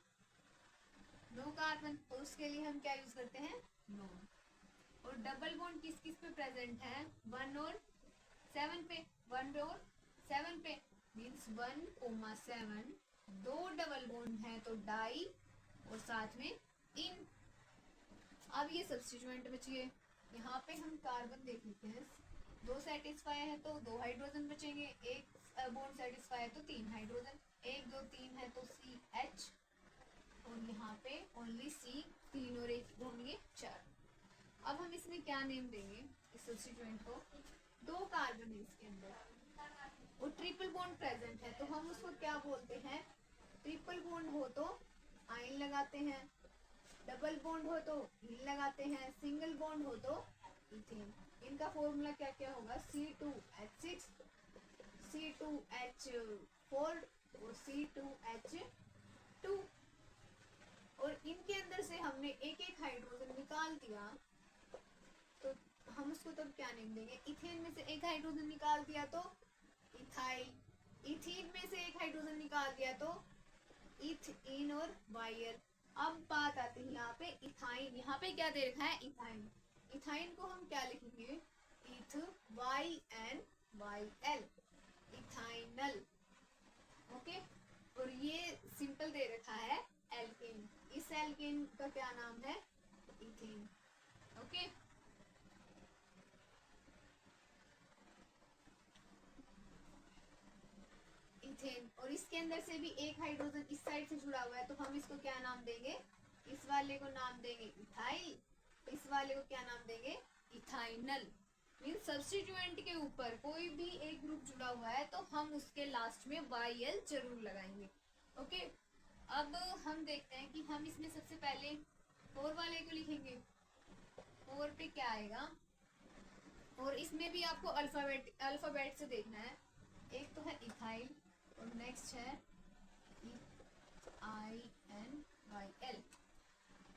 9 कार्बन, तो उसके लिए हम क्या यूज करते हैं, 9। और डबल बॉन्ड किस किस पे प्रेजेंट है, 1 और 7 पे, 1 और 7 पे, मीन्स 1,7। दो डबल बॉन्ड है तो डाई और साथ में इन। अब ये सब्स्टिट्यूएंट बच गए। यहाँ पे हम कार्बन देख लेते हैं, 2 सेटिस्फाई है तो 2 हाइड्रोजन बचेंगे, एक बॉन्ड सेटिस्फाई है तो 3 हाइड्रोजन, 1 2 3 है तो CH, और यहाँ पे ओनली C, 3 और 1 होंगे 4। अब हम इसमें क्या नेम देंगे इस सब्स्टिट्यूएंट को, 2 कार्बन है इसके अंदर और ट्रिपल बॉन्ड प्रेजेंट है, तो हम उसको क्या बोलते हैं, ट्रिपल बॉन्ड हो तो आयन लगाते हैं, डबल बॉन्ड हो तो इन लगाते हैं, सिंगल बॉन्ड हो तो इथेन। इनका फॉर्मूला क्या क्या होगा, C2H6, C2H4 और C2H2। और इनके अंदर से हमने एक एक हाइड्रोजन निकाल दिया, तो हम उसको तब क्या नेम देंगे, इथेन में से एक हाइड्रोजन निकाल दिया तो इथाइल, इथीन में से एक हाइड्रोजन निकाल दिया तो इथीन और वायल। अब बात आती है यहाँ पे इथाइन, यहाँ पे क्या दे रखा है, इथाइन। इथाइन को हम क्या लिखेंगे, इथ YNYL, इथाइनल, ओके। और ये सिंपल दे रखा है एल्केन, इस एल्केन का क्या नाम है, इथेन, ओके। इथेन, और इसके अंदर से भी एक हाइड्रोजन इस साइड से जुड़ा हुआ है, तो हम इसको क्या नाम देंगे, इस वाले को नाम देंगे इथाइल, इस वाले को क्या नाम देंगे, इथाइनल। मीन्स सब्स्टिट्यूएंट के ऊपर कोई भी एक ग्रुप जुड़ा हुआ है तो हम उसके लास्ट में YL जरूर लगाएंगे, ओके। अब हम देखते हैं कि हम इसमें सबसे पहले 4 वाले को लिखेंगे। 4 पे क्या आएगा, और इसमें भी आपको अल्फाबेट से देखना है। एक तो है इथाइल और नेक्स्ट है INYL,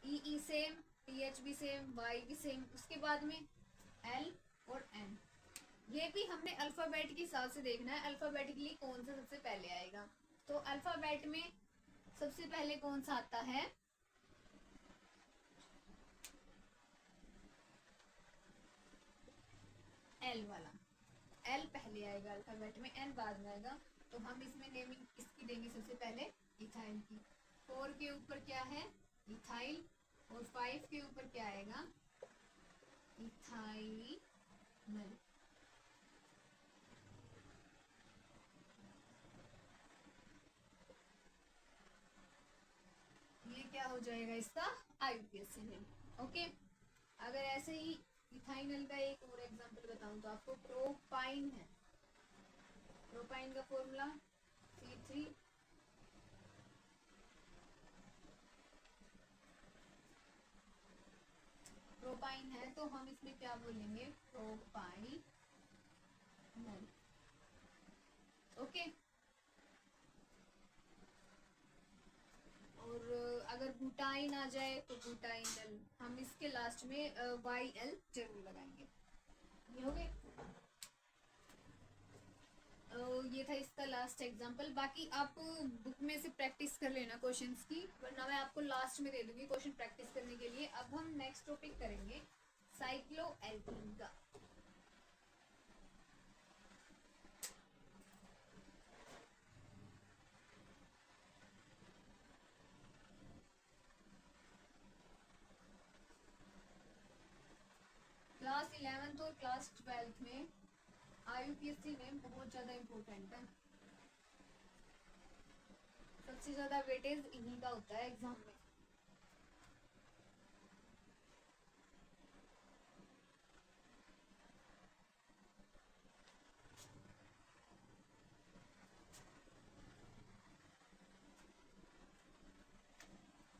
E सेम, TH भी सेम, Y भी सेम, उसके बाद में L और N। ये भी हमने अल्फाबेट के हिसाब से देखना है, अल्फाबेटिकली कौन सा सबसे पहले आएगा। तो अल्फाबेट में सबसे पहले कौन सा आता है, L वाला, L पहले आएगा अल्फाबेट में, N बाद में आएगा। तो हम इसमें नेमिंग इसकी देंगे सबसे पहले इथाइल की। 4 के ऊपर क्या है, इथाइल, और 5 के ऊपर क्या आएगा, इथाइनल, क्या हो जाएगा इसका आईयूपीएसी नेम। ओके, अगर ऐसे ही इथाइनल का एक और एग्जांपल बताऊं तो आपको प्रोपाइन है। प्रोपाइन का फॉर्मूला C3 प्रोपाइन है, तो हम इसमें क्या बोलेंगे, प्रोपाइनल। ओके, और अगर बुटाइन आ जाए तो बुटाइनल, हम इसके लास्ट में YL जरूर लगाएंगे। ये हो गए। ये था इसका लास्ट एग्जांपल। बाकी आप बुक में से प्रैक्टिस कर लेना क्वेश्चंस की, वरना मैं आपको लास्ट में दे दूंगी क्वेश्चन प्रैक्टिस करने के लिए। अब हम नेक्स्ट टॉपिक करेंगे साइक्लोएल्कीन का। क्लास 11th और क्लास 12th में आईयूपीएससी में बहुत ज्यादा इम्पोर्टेंट है, सबसे ज्यादा वेटेज इन्हीं का होता है एग्जाम में।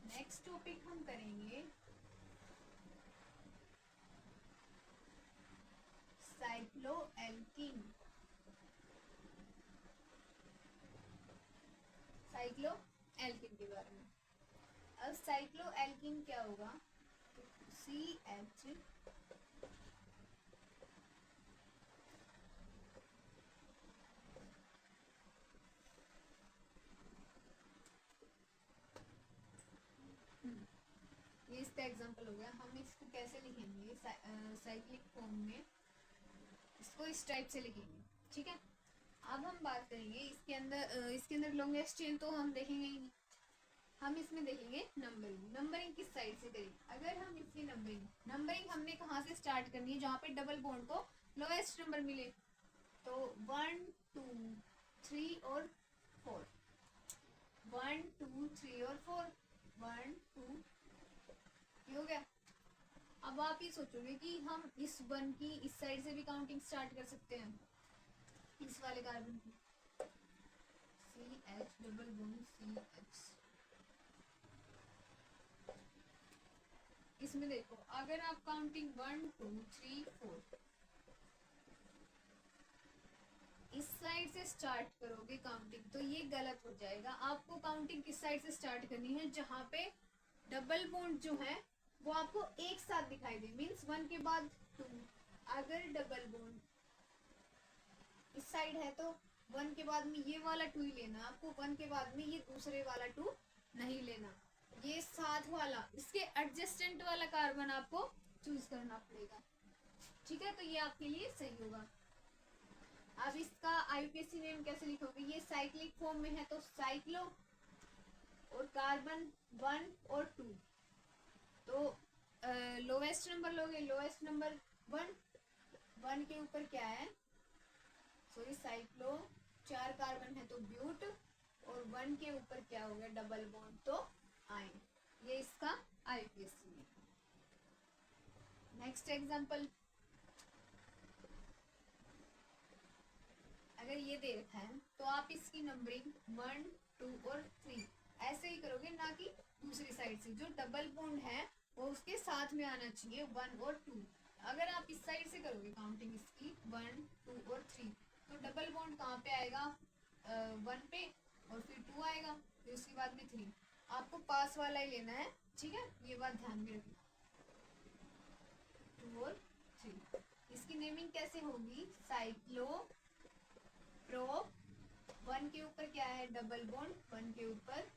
नेक्स्ट टॉपिक हम करेंगे साइक्लोएल्कीन। साइक्लोएल्कीन के बारे में। अब साइक्लोएल्कीन क्या होगा, CH ये इसका एग्जांपल हो गया। हम इसको कैसे लिखेंगे साइक्लिक फॉर्म में, इसको इस टाइप से लिखेंगे। ठीक है, अब हम बात करेंगे इसके अंदर लॉन्गेस्ट चेन तो हम देखेंगे ही नहीं, हम इसमें देखेंगे नंबरिंग। नंबरिंग किस साइड से करेंगे, अगर हम इसकी नंबरिंग हमने कहाँ से स्टार्ट करनी है, जहाँ पे डबल बॉन्ड को लोएस्ट नंबर मिले, तो 1 2 3 और 4, 1 2 3 और 4, 1 2, ये हो गया। अब आप ये सोचोगे कि हम इस 1 की इस साइड से भी काउंटिंग स्टार्ट कर सकते हैं, इस वाले कार्बन की CH डबल बॉन्ड CH। इसमें देखो, अगर आप काउंटिंग 1 2 3 4 इस साइड से स्टार्ट करोगे काउंटिंग, तो ये गलत हो जाएगा। आपको काउंटिंग किस साइड से स्टार्ट करनी है, जहां पे डबल बॉन्ड जो है वो आपको एक साथ दिखाई दे, मीन्स 1 के बाद 2। अगर डबल बॉन्ड इस साइड है तो 1 के बाद में ये वाला 2 ही लेना, आपको 1 के बाद में ये दूसरे वाला 2 नहीं लेना, ये साथ वाला इसके एडजस्टेंट वाला कार्बन आपको चूज करना पड़ेगा। ठीक है, तो ये आपके लिए सही होगा। अब इसका आईयूपीएसी नेम कैसे लिखोगे, ये साइक्लिक फॉर्म में है तो साइक्लो और कार्बन 1 और 2, तो लोवेस्ट नंबर लोगे, लोवेस्ट नंबर 1 के ऊपर क्या है, सॉरी साइक्लो, 4 कार्बन है तो ब्यूट, और 1 के ऊपर क्या हो गया, डबल बॉन्ड तो आयन। ये इसका आईयूपीएसी नेम। नेक्स्ट एग्जांपल, अगर ये दे रखा है तो आप इसकी नंबरिंग 1 2 और 3 ऐसे ही करोगे, ना कि दूसरी साइड से। जो डबल बॉन्ड है वो उसके साथ में आना चाहिए 1 और 2। अगर आप इस साइड से करोगे काउंटिंग इसकी 1 2 और 3, तो डबल बॉन्ड कहाँ पे आएगा, 1 पे, और फिर 2 आएगा, फिर उसके बाद में 3। आपको पास वाला ही लेना है। ठीक है, ये बात ध्यान में रखना, 2 और 3। इसकी नेमिंग कैसे होगी, साइक्लो प्रो, 1 के ऊपर क्या है, डबल बॉन्ड, 1 के ऊपर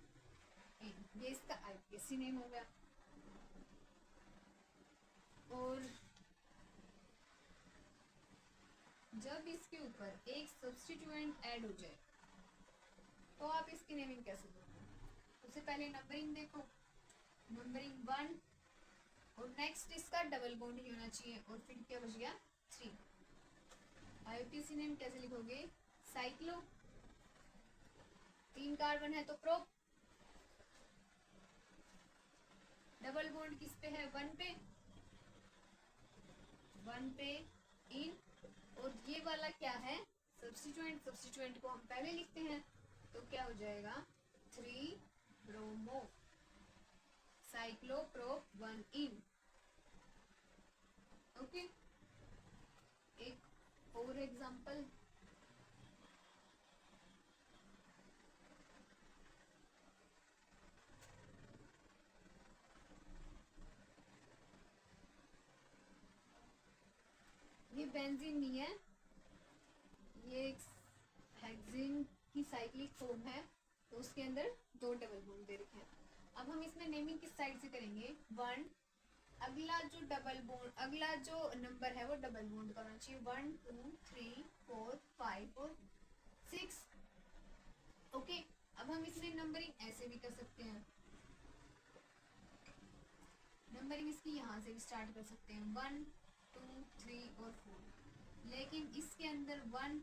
एन, ये इसका आईयूपीएसी नेम हो गया। और जब इसके ऊपर एक सब्स्टिट्यूएंट ऐड हो जाए तो आप इसकी नेमिंग कैसे दोगे, उससे पहले नंबरिंग देखो, नंबरिंग 1, और नेक्स्ट इसका डबल बॉन्ड ही होना चाहिए, और फिर क्या बच गया 3। आईयूपीएसी नेम कैसे लिखोगे, साइक्लो, 3 कार्बन है तो प्रो, डबल बॉन्ड किस पे है, वन पे, वन पे इन, और ये वाला क्या है, सब्स्टिट्यूएंट, सब्स्टिट्यूएंट को हम पहले लिखते हैं, तो क्या हो जाएगा 3 ब्रोमो साइक्लोप्रोप 1 इन। ओके, एक और एग्जांपल, ये बेंजीन नहीं है, ये एक हेक्सेन की साइक्लिक फॉर्म है, तो उसके अंदर 2 डबल बॉन्ड दे रखे हैं। अब हम इसमें नेमिंग किस साइड से करेंगे, 1, अगला जो डबल बॉन्ड, अगला जो नंबर है वो डबल बॉन्ड का होना चाहिए, 1 2 3 4 5 और 6। ओके, अब हम इसमें नंबरिंग ऐसे भी कर सकते हैं, नंबरिंग इसकी यहाँ से भी स्टार्ट कर सकते हैं, 1 2 3 और 4, लेकिन इसके अंदर 1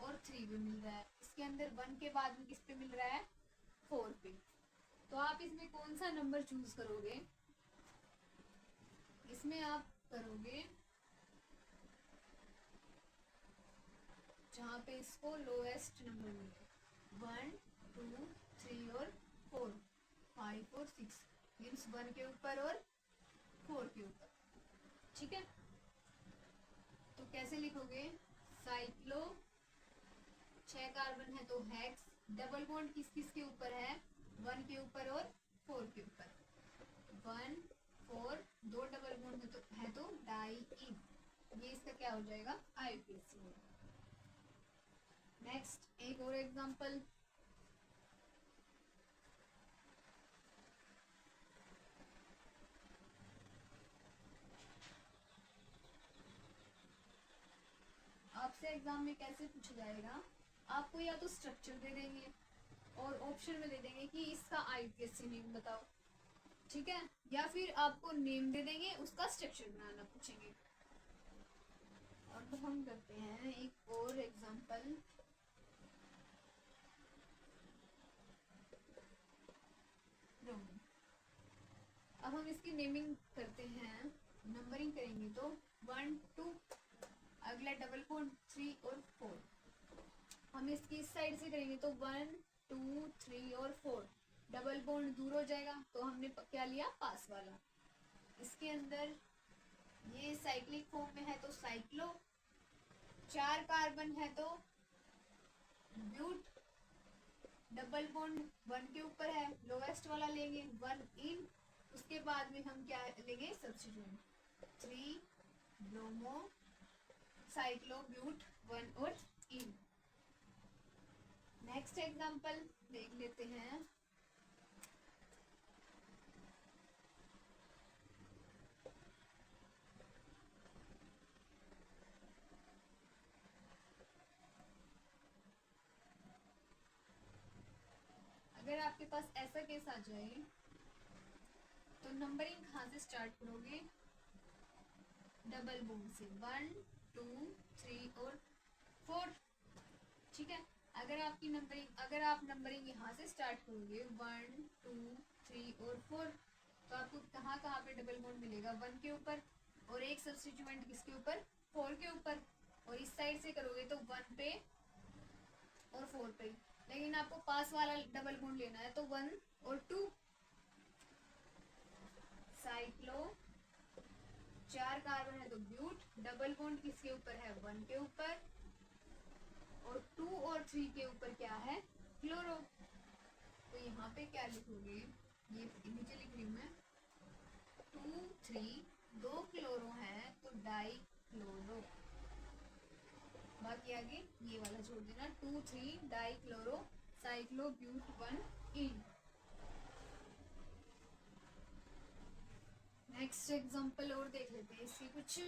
और 3 भी मिल रहा है, इसके अंदर 1 के बाद में किस पे मिल रहा है, 4 पे। तो आप इसमें कौन सा नंबर चूज करोगे, इसमें आप करोगे जहाँ पे इसको लोएस्ट नंबर मिले, 1 2 3 और 4, 5 और 6, मीन्स 1 के ऊपर और 4 के ऊपर। ठीक है, तो कैसे लिखोगे, साइक्लो 6 कार्बन है तो हेक्स, डबल बॉन्ड किस किस के ऊपर है, 1 के ऊपर और 4 के ऊपर, 1 4 2 डबल बॉन्ड है तो डाई इन, ये इसका क्या हो जाएगा, आईयूपीएसी। नेक्स्ट एक और एग्जांपल, आपसे एग्जाम में कैसे पूछा जाएगा, आपको या तो स्ट्रक्चर दे देंगे और ऑप्शन में दे देंगे कि इसका आईयूपीएसी नेम बताओ, ठीक है, या फिर आपको नेम दे देंगे, उसका स्ट्रक्चर बनाना पूछेंगे। अब हम करते हैं एक और एग्जांपल, अब हम इसकी नेमिंग करते हैं, नंबरिंग करेंगे तो 1 2, अगला डबल बॉन्ड 3 और 4, हम इसकी इस साइड से करेंगे तो 1 2 3 और 4, डबल बॉन्ड दूर हो जाएगा तो हमने क्या लिया, पास वाला। इसके अंदर ये साइक्लिक फॉर्म में है तो साइक्लो, 4 कार्बन है तो ब्यूट, डबल बॉन्ड 1 के ऊपर है, लोवेस्ट वाला लेंगे 1 इन, उसके बाद में हम क्या लेंगे, सब्स्टिट्यूएंट 3 ब्रोमो साइक्लोब्यूट 1 और इन। नेक्स्ट एग्जांपल देख लेते हैं, अगर आपके पास ऐसा केस आ जाए तो नंबरिंग कहाँ से स्टार्ट करोगे, डबल बॉन्ड से, 1 2 3 और 4। ठीक है, अगर आपकी नंबरिंग, अगर आप नंबरिंग यहाँ से स्टार्ट करोगे 1 2 3 और 4, तो आपको कहाँ कहाँ पे डबल बॉन्ड मिलेगा, 1 के ऊपर, और एक सब्स्टिट्यूएंट किसके ऊपर, 4 के ऊपर, और इस साइड से करोगे तो 1 पे और 4 पे, लेकिन आपको पास वाला डबल बॉन्ड लेना है तो 1 और 2, साइक्लो 4 कार्बन है तो ब्यूट, डबल बॉन्ड किसके ऊपर है, 1 के ऊपर, और 2 और 3 के ऊपर क्या है, क्लोरो। तो यहाँ पे क्या लिखोगे, ये नीचे लिख रही हूँ मैं, 2 3 2 क्लोरो है तो डाई क्लोरो, बाकी आगे ये वाला छोड़ देना, 2 3 डाई क्लोरो साइक्लोब्यूट 1 इन। नेक्स्ट एग्जांपल और देख लेते हैं इसकी कुछ,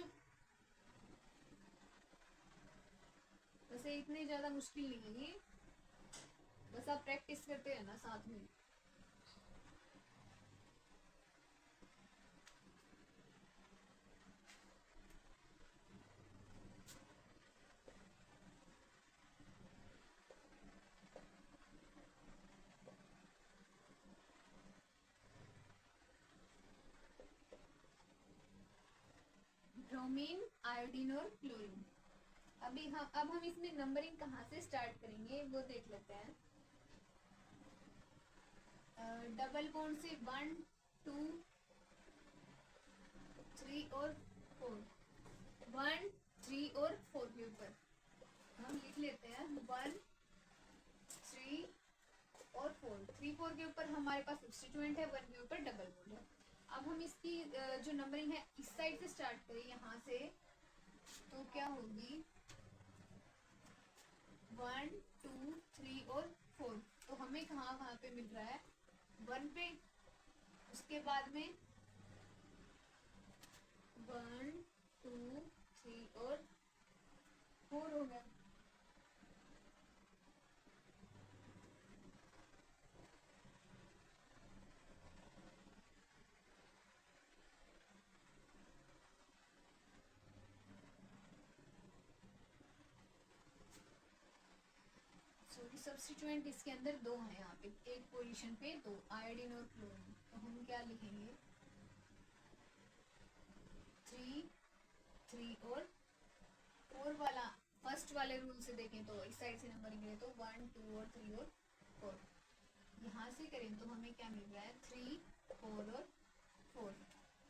वैसे इतने ज्यादा मुश्किल नहीं है ये, बस आप प्रैक्टिस करते रहना साथ में। ब्रोमीन, आयोडीन और क्लोरीन। अब हम इसमें नंबरिंग कहाँ से स्टार्ट करेंगे वो देख लेते हैं। डबल बॉन्ड से 1 2 3 और 4, 1 3 और 4 के ऊपर हम लिख लेते हैं 1 3 और 4। 3 4 के ऊपर हमारे पास सब्स्टिट्यूएंट है, 1 के ऊपर डबल बॉन्ड है। अब हम इसकी जो नंबरिंग है इस साइड से स्टार्ट करें यहाँ से, तो क्या होगी 1 2 3 और 4। तो हमें कहाँ कहाँ पे मिल रहा है 1 पे, उसके बाद में 1 2 3 और 4 हो गया। सब्स्टिट्यूएंट इसके अंदर दो हैं, यहाँ पे एक पोजीशन पे दो, आयोडीन और क्लोरीन। तो हम क्या लिखेंगे 3 3 और 4 वाला, फर्स्ट वाले रूल से देखें तो इस साइड से नंबरिंग है तो 1 2 और 3 और 4। यहाँ से करें तो हमें क्या मिल रहा है 3 4 और 4।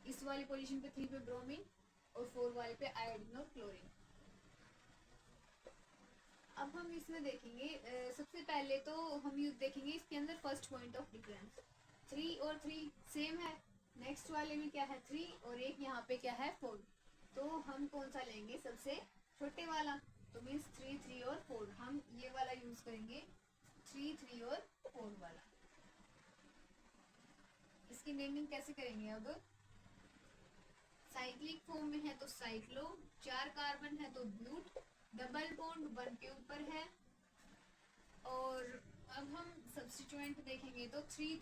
इस वाली पोजीशन पे 3 पे ब्रोमीन और 4 वाले पे आयोडीन और क्लोरीन। अब हम इसमें देखेंगे सबसे पहले तो हम यूज देखेंगे इसके अंदर फर्स्ट पॉइंट ऑफ डिफरेंस। 3 और 3 सेम है, नेक्स्ट वाले में क्या है 3 और एक यहाँ पे क्या है 4। तो हम कौन सा लेंगे सबसे छोटे वाला, तो मीन्स 3 3 और 4 हम ये वाला यूज करेंगे 3 3 और 4 वाला। इसकी नेमिंग कैसे करेंगे, अब साइक्लिक फॉर्म में है तो साइक्लो, 4 कार्बन है तो ब्यूट, डबल बॉन्ड 1 के ऊपर है। और अब हम सब्स्टिट्यूएंट देखेंगे तो 3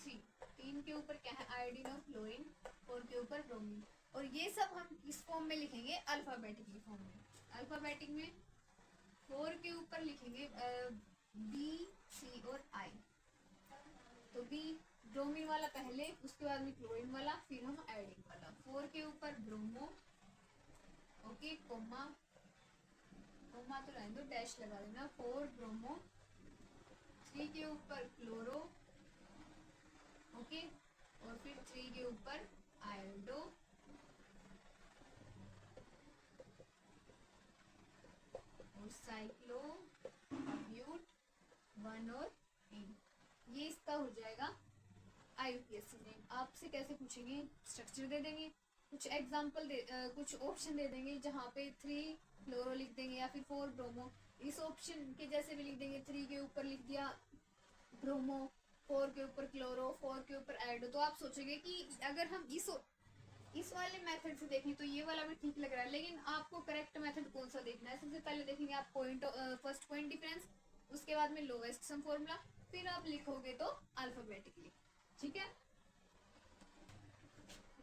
3 के ऊपर क्या है आयोडीन और क्लोरीन, 4 के ऊपर ब्रोमीन। और ये सब हम इस फॉर्म में लिखेंगे अल्फाबेटिकली फॉर्म में। अल्फाबेटिक में 4 के ऊपर लिखेंगे बी सी और आई। तो बी ब्रोमीन वाला पहले, उसके बाद में क्लोरीन वाला, फिर हम आयोडीन वाला। 4 के ऊपर ब्रोमो, ओके, कोमा तो रहने दो, डैश लगा देना, 4 ब्रोमो। 3 के ऊपर क्लोरो, ओके, और फिर 3 के ऊपर आयोडो, और साइक्लो, ब्यूट, 1 और 3। ये इसका हो जाएगा आईयूपीएसी नेम। आपसे कैसे पूछेंगे, स्ट्रक्चर दे देंगे, कुछ एग्जांपल कुछ ऑप्शन दे देंगे जहाँ पे 3 क्लोरो लिख देंगे या फिर 4 ब्रोमो। इस ऑप्शन के जैसे भी लिख देंगे, 3 के ऊपर लिख दिया ब्रोमो, 4 के ऊपर क्लोरो, 4 के ऊपर आयोडो। तो आप सोचेंगे कि अगर हम इस वाले मेथड से देखें तो ये वाला भी ठीक लग रहा है, लेकिन आपको करेक्ट मेथड कौन सा देखना है। सबसे पहले देखेंगे आप पॉइंट, फर्स्ट पॉइंट डिफरेंस, उसके बाद में लोवेस्ट सम फॉर्मूला, फिर आप लिखोगे तो अल्फाबेटिकली, ठीक है।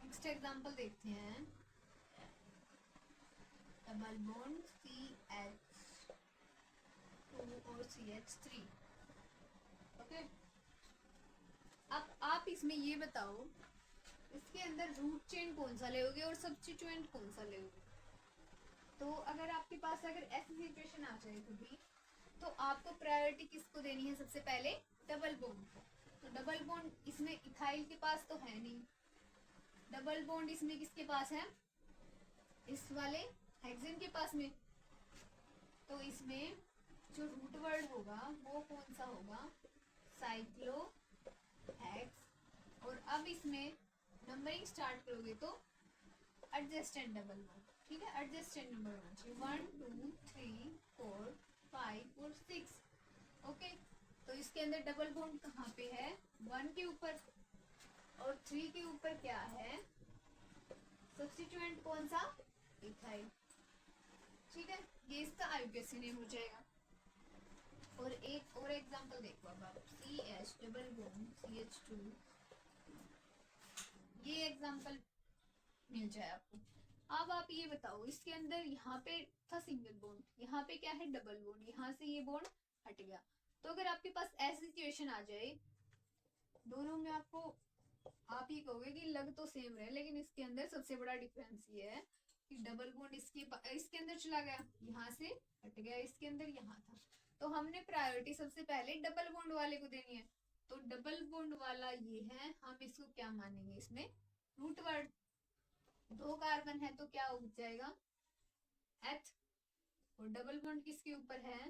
नेक्स्ट एग्जांपल देखते हैं, डबल बॉन्ड CH2 और CH3, ओके। अब आप इसमें ये बताओ इसके अंदर रूट चेन कौन सा लोगे और सब्स्टिट्यूएंट कौन सा लोगे। तो अगर आपके पास अगर ऐसी सिचुएशन आ जाए कभी, तो आपको प्रायोरिटी किसको देनी है, सबसे पहले डबल बॉन्ड को। तो डबल बॉन्ड इसमें इथाइल के पास तो है नहीं, डबल बॉन्ड इसमें किसके पास है, इस वाले हेक्सेन के पास में। तो इसमें जो रूट वर्ड होगा वो कौन सा होगा, साइक्लो हेक्स। और अब इसमें नंबरिंग स्टार्ट करोगे तो एडजेस्टेंट डबल बॉन्ड, ठीक है, एडजेस्टेंट नंबर होना चाहिए 1 2 3 4 5 और 6, ओके। तो इसके अंदर डबल बॉन्ड कहाँ पे है, 1 के ऊपर, और 3 के ऊपर क्या है, सब्स्टिट्यूएंट कौन सा, इथाइल, ठीक है। ये इसका आईयूपीएसी नेम हो जाएगा। और एक और एग्जांपल देखो, अब आप CH डबल बॉन्ड CH2, ये एग्जांपल मिल जाए आपको। अब आप ये बताओ इसके अंदर यहाँ पे था सिंगल बॉन्ड, यहाँ पे क्या है डबल बॉन्ड, यहाँ से ये बॉन्ड हट गया। तो अगर आपके पास ऐसी सिचुएशन आ जाए दोनों में, आपको आप ये कहोगे कि लग तो सेम रहे, लेकिन इसके अंदर सबसे बड़ा डिफरेंस ये है कि डबल बॉन्ड इसके अंदर चला गया, यहाँ से हट गया, इसके अंदर यहाँ था, तो हमने प्रायोरिटी सबसे पहले डबल बॉन्ड वाले को देनी है। तो डबल बॉन्ड वाला ये है, हम इसको क्या मानेंगे, इसमें रूट वर्ड, 2 कार्बन है तो क्या हो जाएगा, एथ। और डबल बॉन्ड किसके ऊपर है,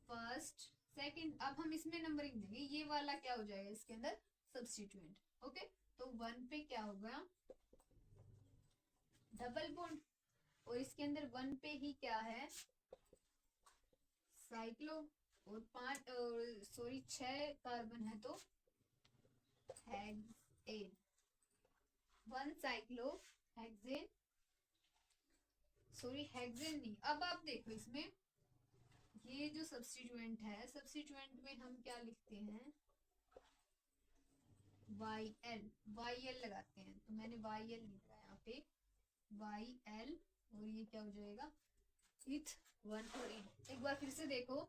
फर्स्ट सेकंड। अब हम इसमें नंबरिंग देंगे, ये वाला क्या हो जाएगा इसके अंदर सब्स्टिट्यूएंट। ओके, तो 1 पे क्या होगा, डबल बॉन्ड, और इसके अंदर 1 पे ही क्या है, साइक्लो। और 6 कार्बन है तो हेक्सेन, 1 साइक्लो हेक्सेन, हेक्सेन नहीं। अब आप देखो इसमें ये जो सब्स्टिट्यूएंट है, सब्स्टिट्यूएंट में हम क्या लिखते हैं, YL लगाते हैं, तो मैंने YL लिखा है यहाँ पे, YL, और ये क्या हो जाएगा, इथ 1 और इन। एक बार फिर से देखो,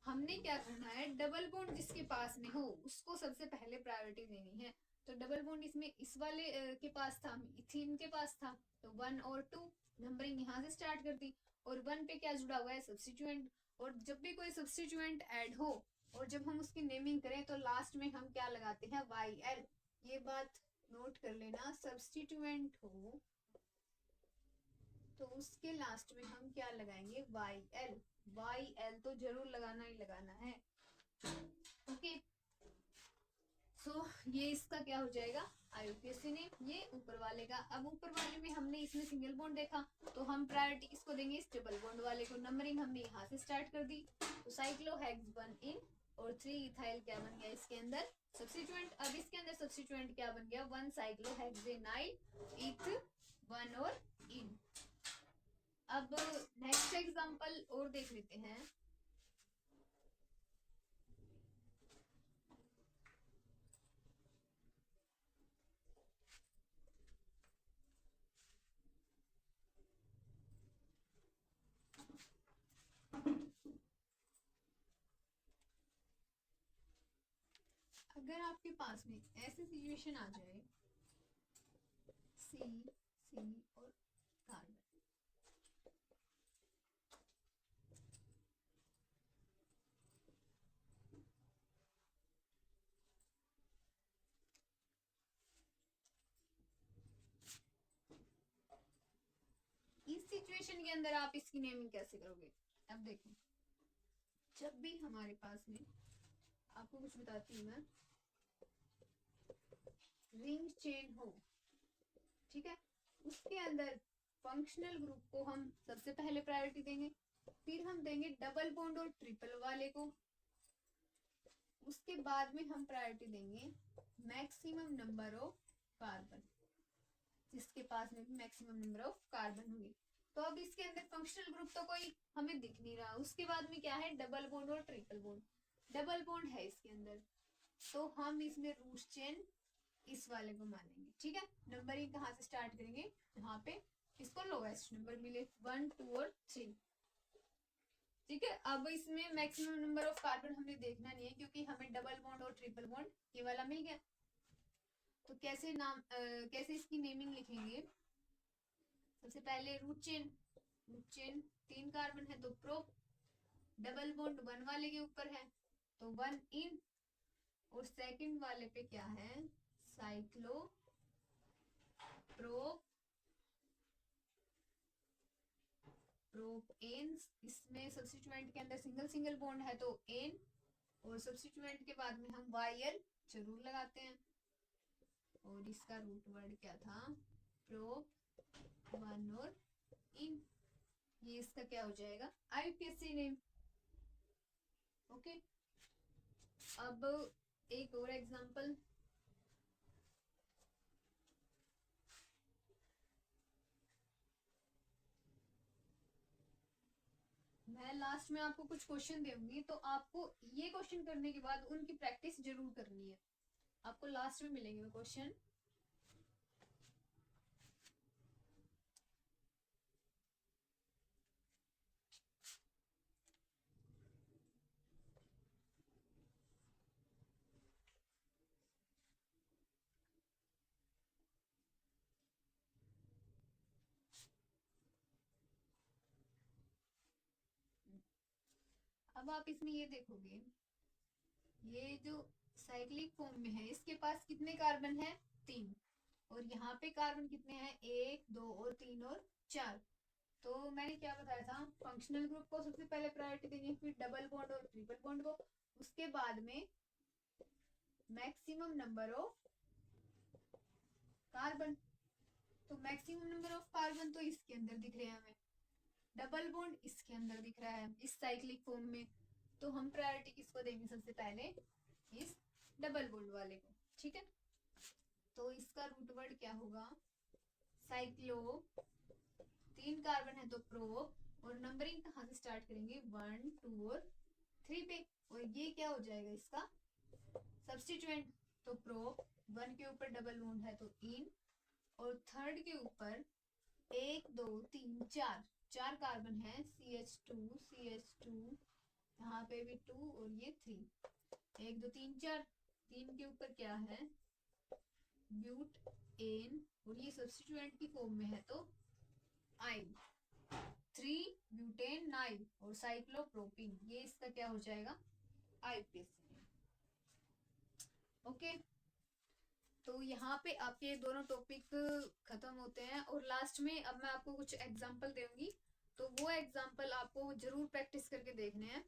हमने क्या करना है, डबल बॉन्ड जिसके पास में हो उसको सबसे पहले प्रायोरिटी देनी है। तो डबल बॉन्ड इसमें इस वाले के पास था, इथीन के पास था, तो 1 और 2 नंबरिंग यहाँ से स्टार्ट कर दी। और 1 पे क्या जुड़ा हुआ है, सब्स्टिट्यूएंट। और जब भी कोई सब्स्टिट्यूएंट ऐड हो और जब हम उसकी नेमिंग करें तो लास्ट में हम क्या लगाते हैं, YL। ये बात नोट कर लेना, सब्स्टिट्यूएंट हो तो उसके लास्ट में हम क्या लगाएंगे, YL तो जरूर लगाना ही लगाना है। ओके, सो ये इसका क्या हो जाएगा, IUPAC ने, ये ऊपर वाले का। अब ऊपर वाले में हमने इसमें सिंगल बॉन्ड देखा, तो हम प्रायोरिटी किसको देंगे, इस डबल बॉन्ड वाले को। नंबरिंग हमने यहाँ से स्टार्ट कर दी, तो साइक्लोहेक्स 1 इन और 3 इथाइल क्या बन गया इसके अंदर, सब्स्टिट्यूएंट। अब इसके अंदर सब्स्टिट्यूएंट क्या बन गया, 1 साइक्लोहेक्सेनाइल इथ 1 और इन। अब नेक्स्ट एग्जांपल और देख लेते हैं। अगर आपके पास में ऐसी सिचुएशन आ जाए, सी और कार्बन, इस सिचुएशन के अंदर आप इसकी नेमिंग कैसे करोगे। अब देखो, जब भी हमारे पास में, आपको कुछ बताती हूँ मैं, रिंग चेन हो, ठीक है, उसके अंदर फंक्शनल ग्रुप को हम सबसे पहले प्रायोरिटी देंगे, फिर हम देंगे डबल बॉन्ड और ट्रिपल वाले को, उसके बाद में हम प्रायोरिटी देंगे मैक्सिमम नंबर ऑफ कार्बन, जिसके पास में भी मैक्सिमम नंबर ऑफ कार्बन होंगे। तो अब इसके अंदर फंक्शनल ग्रुप तो कोई हमें दिख नहीं रहा, उसके बाद में क्या है, डबल बॉन्ड और ट्रिपल बॉन्ड। डबल बॉन्ड है इसके अंदर, तो हम इसमें रूट चेन इस वाले को मानेंगे, ठीक है। नंबरिंग कहाँ से स्टार्ट करेंगे, वहां पे इसको लोएस्ट नंबर मिले, 1 2 और 3, ठीक है। अब इसमें मैक्सिमम नंबर ऑफ कार्बन हमने देखना नहीं है, क्योंकि हमें डबल बॉन्ड और ट्रिपल बॉन्ड ये वाला मिल गया। तो कैसे इसकी नेमिंग लिखेंगे, सबसे पहले रूट चेन 3 कार्बन है तो प्रो, डबल बॉन्ड 1 वाले के ऊपर है तो 1 इन, और सेकंड वाले पे क्या है, साइक्लो प्रोपेन। इसमें सब्स्टिट्यूएंट के अंदर सिंगल बॉन्ड है तो एन, और सब्स्टिट्यूएंट के बाद में हम YL जरूर लगाते हैं। और इसका रूट वर्ड क्या था, प्रोप 1 और इन। ये इसका क्या हो जाएगा, IUPAC नेम। ओके, अब एक और एग्जांपल, मैं लास्ट में आपको कुछ क्वेश्चन दूंगी, तो आपको ये क्वेश्चन करने के बाद उनकी प्रैक्टिस जरूर करनी है। आपको लास्ट में मिलेंगे क्वेश्चन। अब आप इसमें ये देखोगे, ये जो साइक्लिक फॉर्म में है इसके पास कितने कार्बन है? 3। और यहाँ पे कार्बन कितने हैं? 1 2 और 3 और 4। तो मैंने क्या बताया था, फंक्शनल ग्रुप को सबसे पहले प्रायोरिटी देंगे, फिर डबल बॉन्ड और ट्रिपल बॉन्ड को, उसके बाद में मैक्सिमम नंबर ऑफ कार्बन। तो मैक्सिमम नंबर ऑफ कार्बन तो इसके अंदर दिख रहे हैं हमें, डबल बॉन्ड इसके अंदर दिख रहा है इस साइक्लिक फॉर्म में। तो हम प्रायोरिटी किसको देंगे? सबसे पहले इस डबल बॉन्ड वाले को। ठीक है, तो इसका रूट वर्ड क्या होगा? साइक्लो, 3 कार्बन है तो प्रो, और नंबरिंग कहाँ से स्टार्ट करेंगे? 1 2 और 3 पे। और ये क्या हो जाएगा इसका सब्स्टिट्यूएंट? तो प्रो, 1 के ऊपर डबल बॉन्ड है तो इन, और थर्ड के ऊपर 1 2 3 4 4 कार्बन है, CH2 यहाँ पे भी 2 और ये 3, 1 2 3 4, 3 के ऊपर क्या है? ब्यूट एन, और ये सब्स्टिट्यूएंट की फॉर्म में है तो आइन, 3 ब्यूटेन 9 और साइक्लोप्रोपीन, ये इसका क्या हो जाएगा? आईपीएस। ओके, तो यहाँ पे आपके दोनों टॉपिक खत्म होते हैं, और लास्ट में अब मैं आपको कुछ एग्जांपल दूंगी, तो वो एग्जांपल आपको जरूर प्रैक्टिस करके देखने हैं।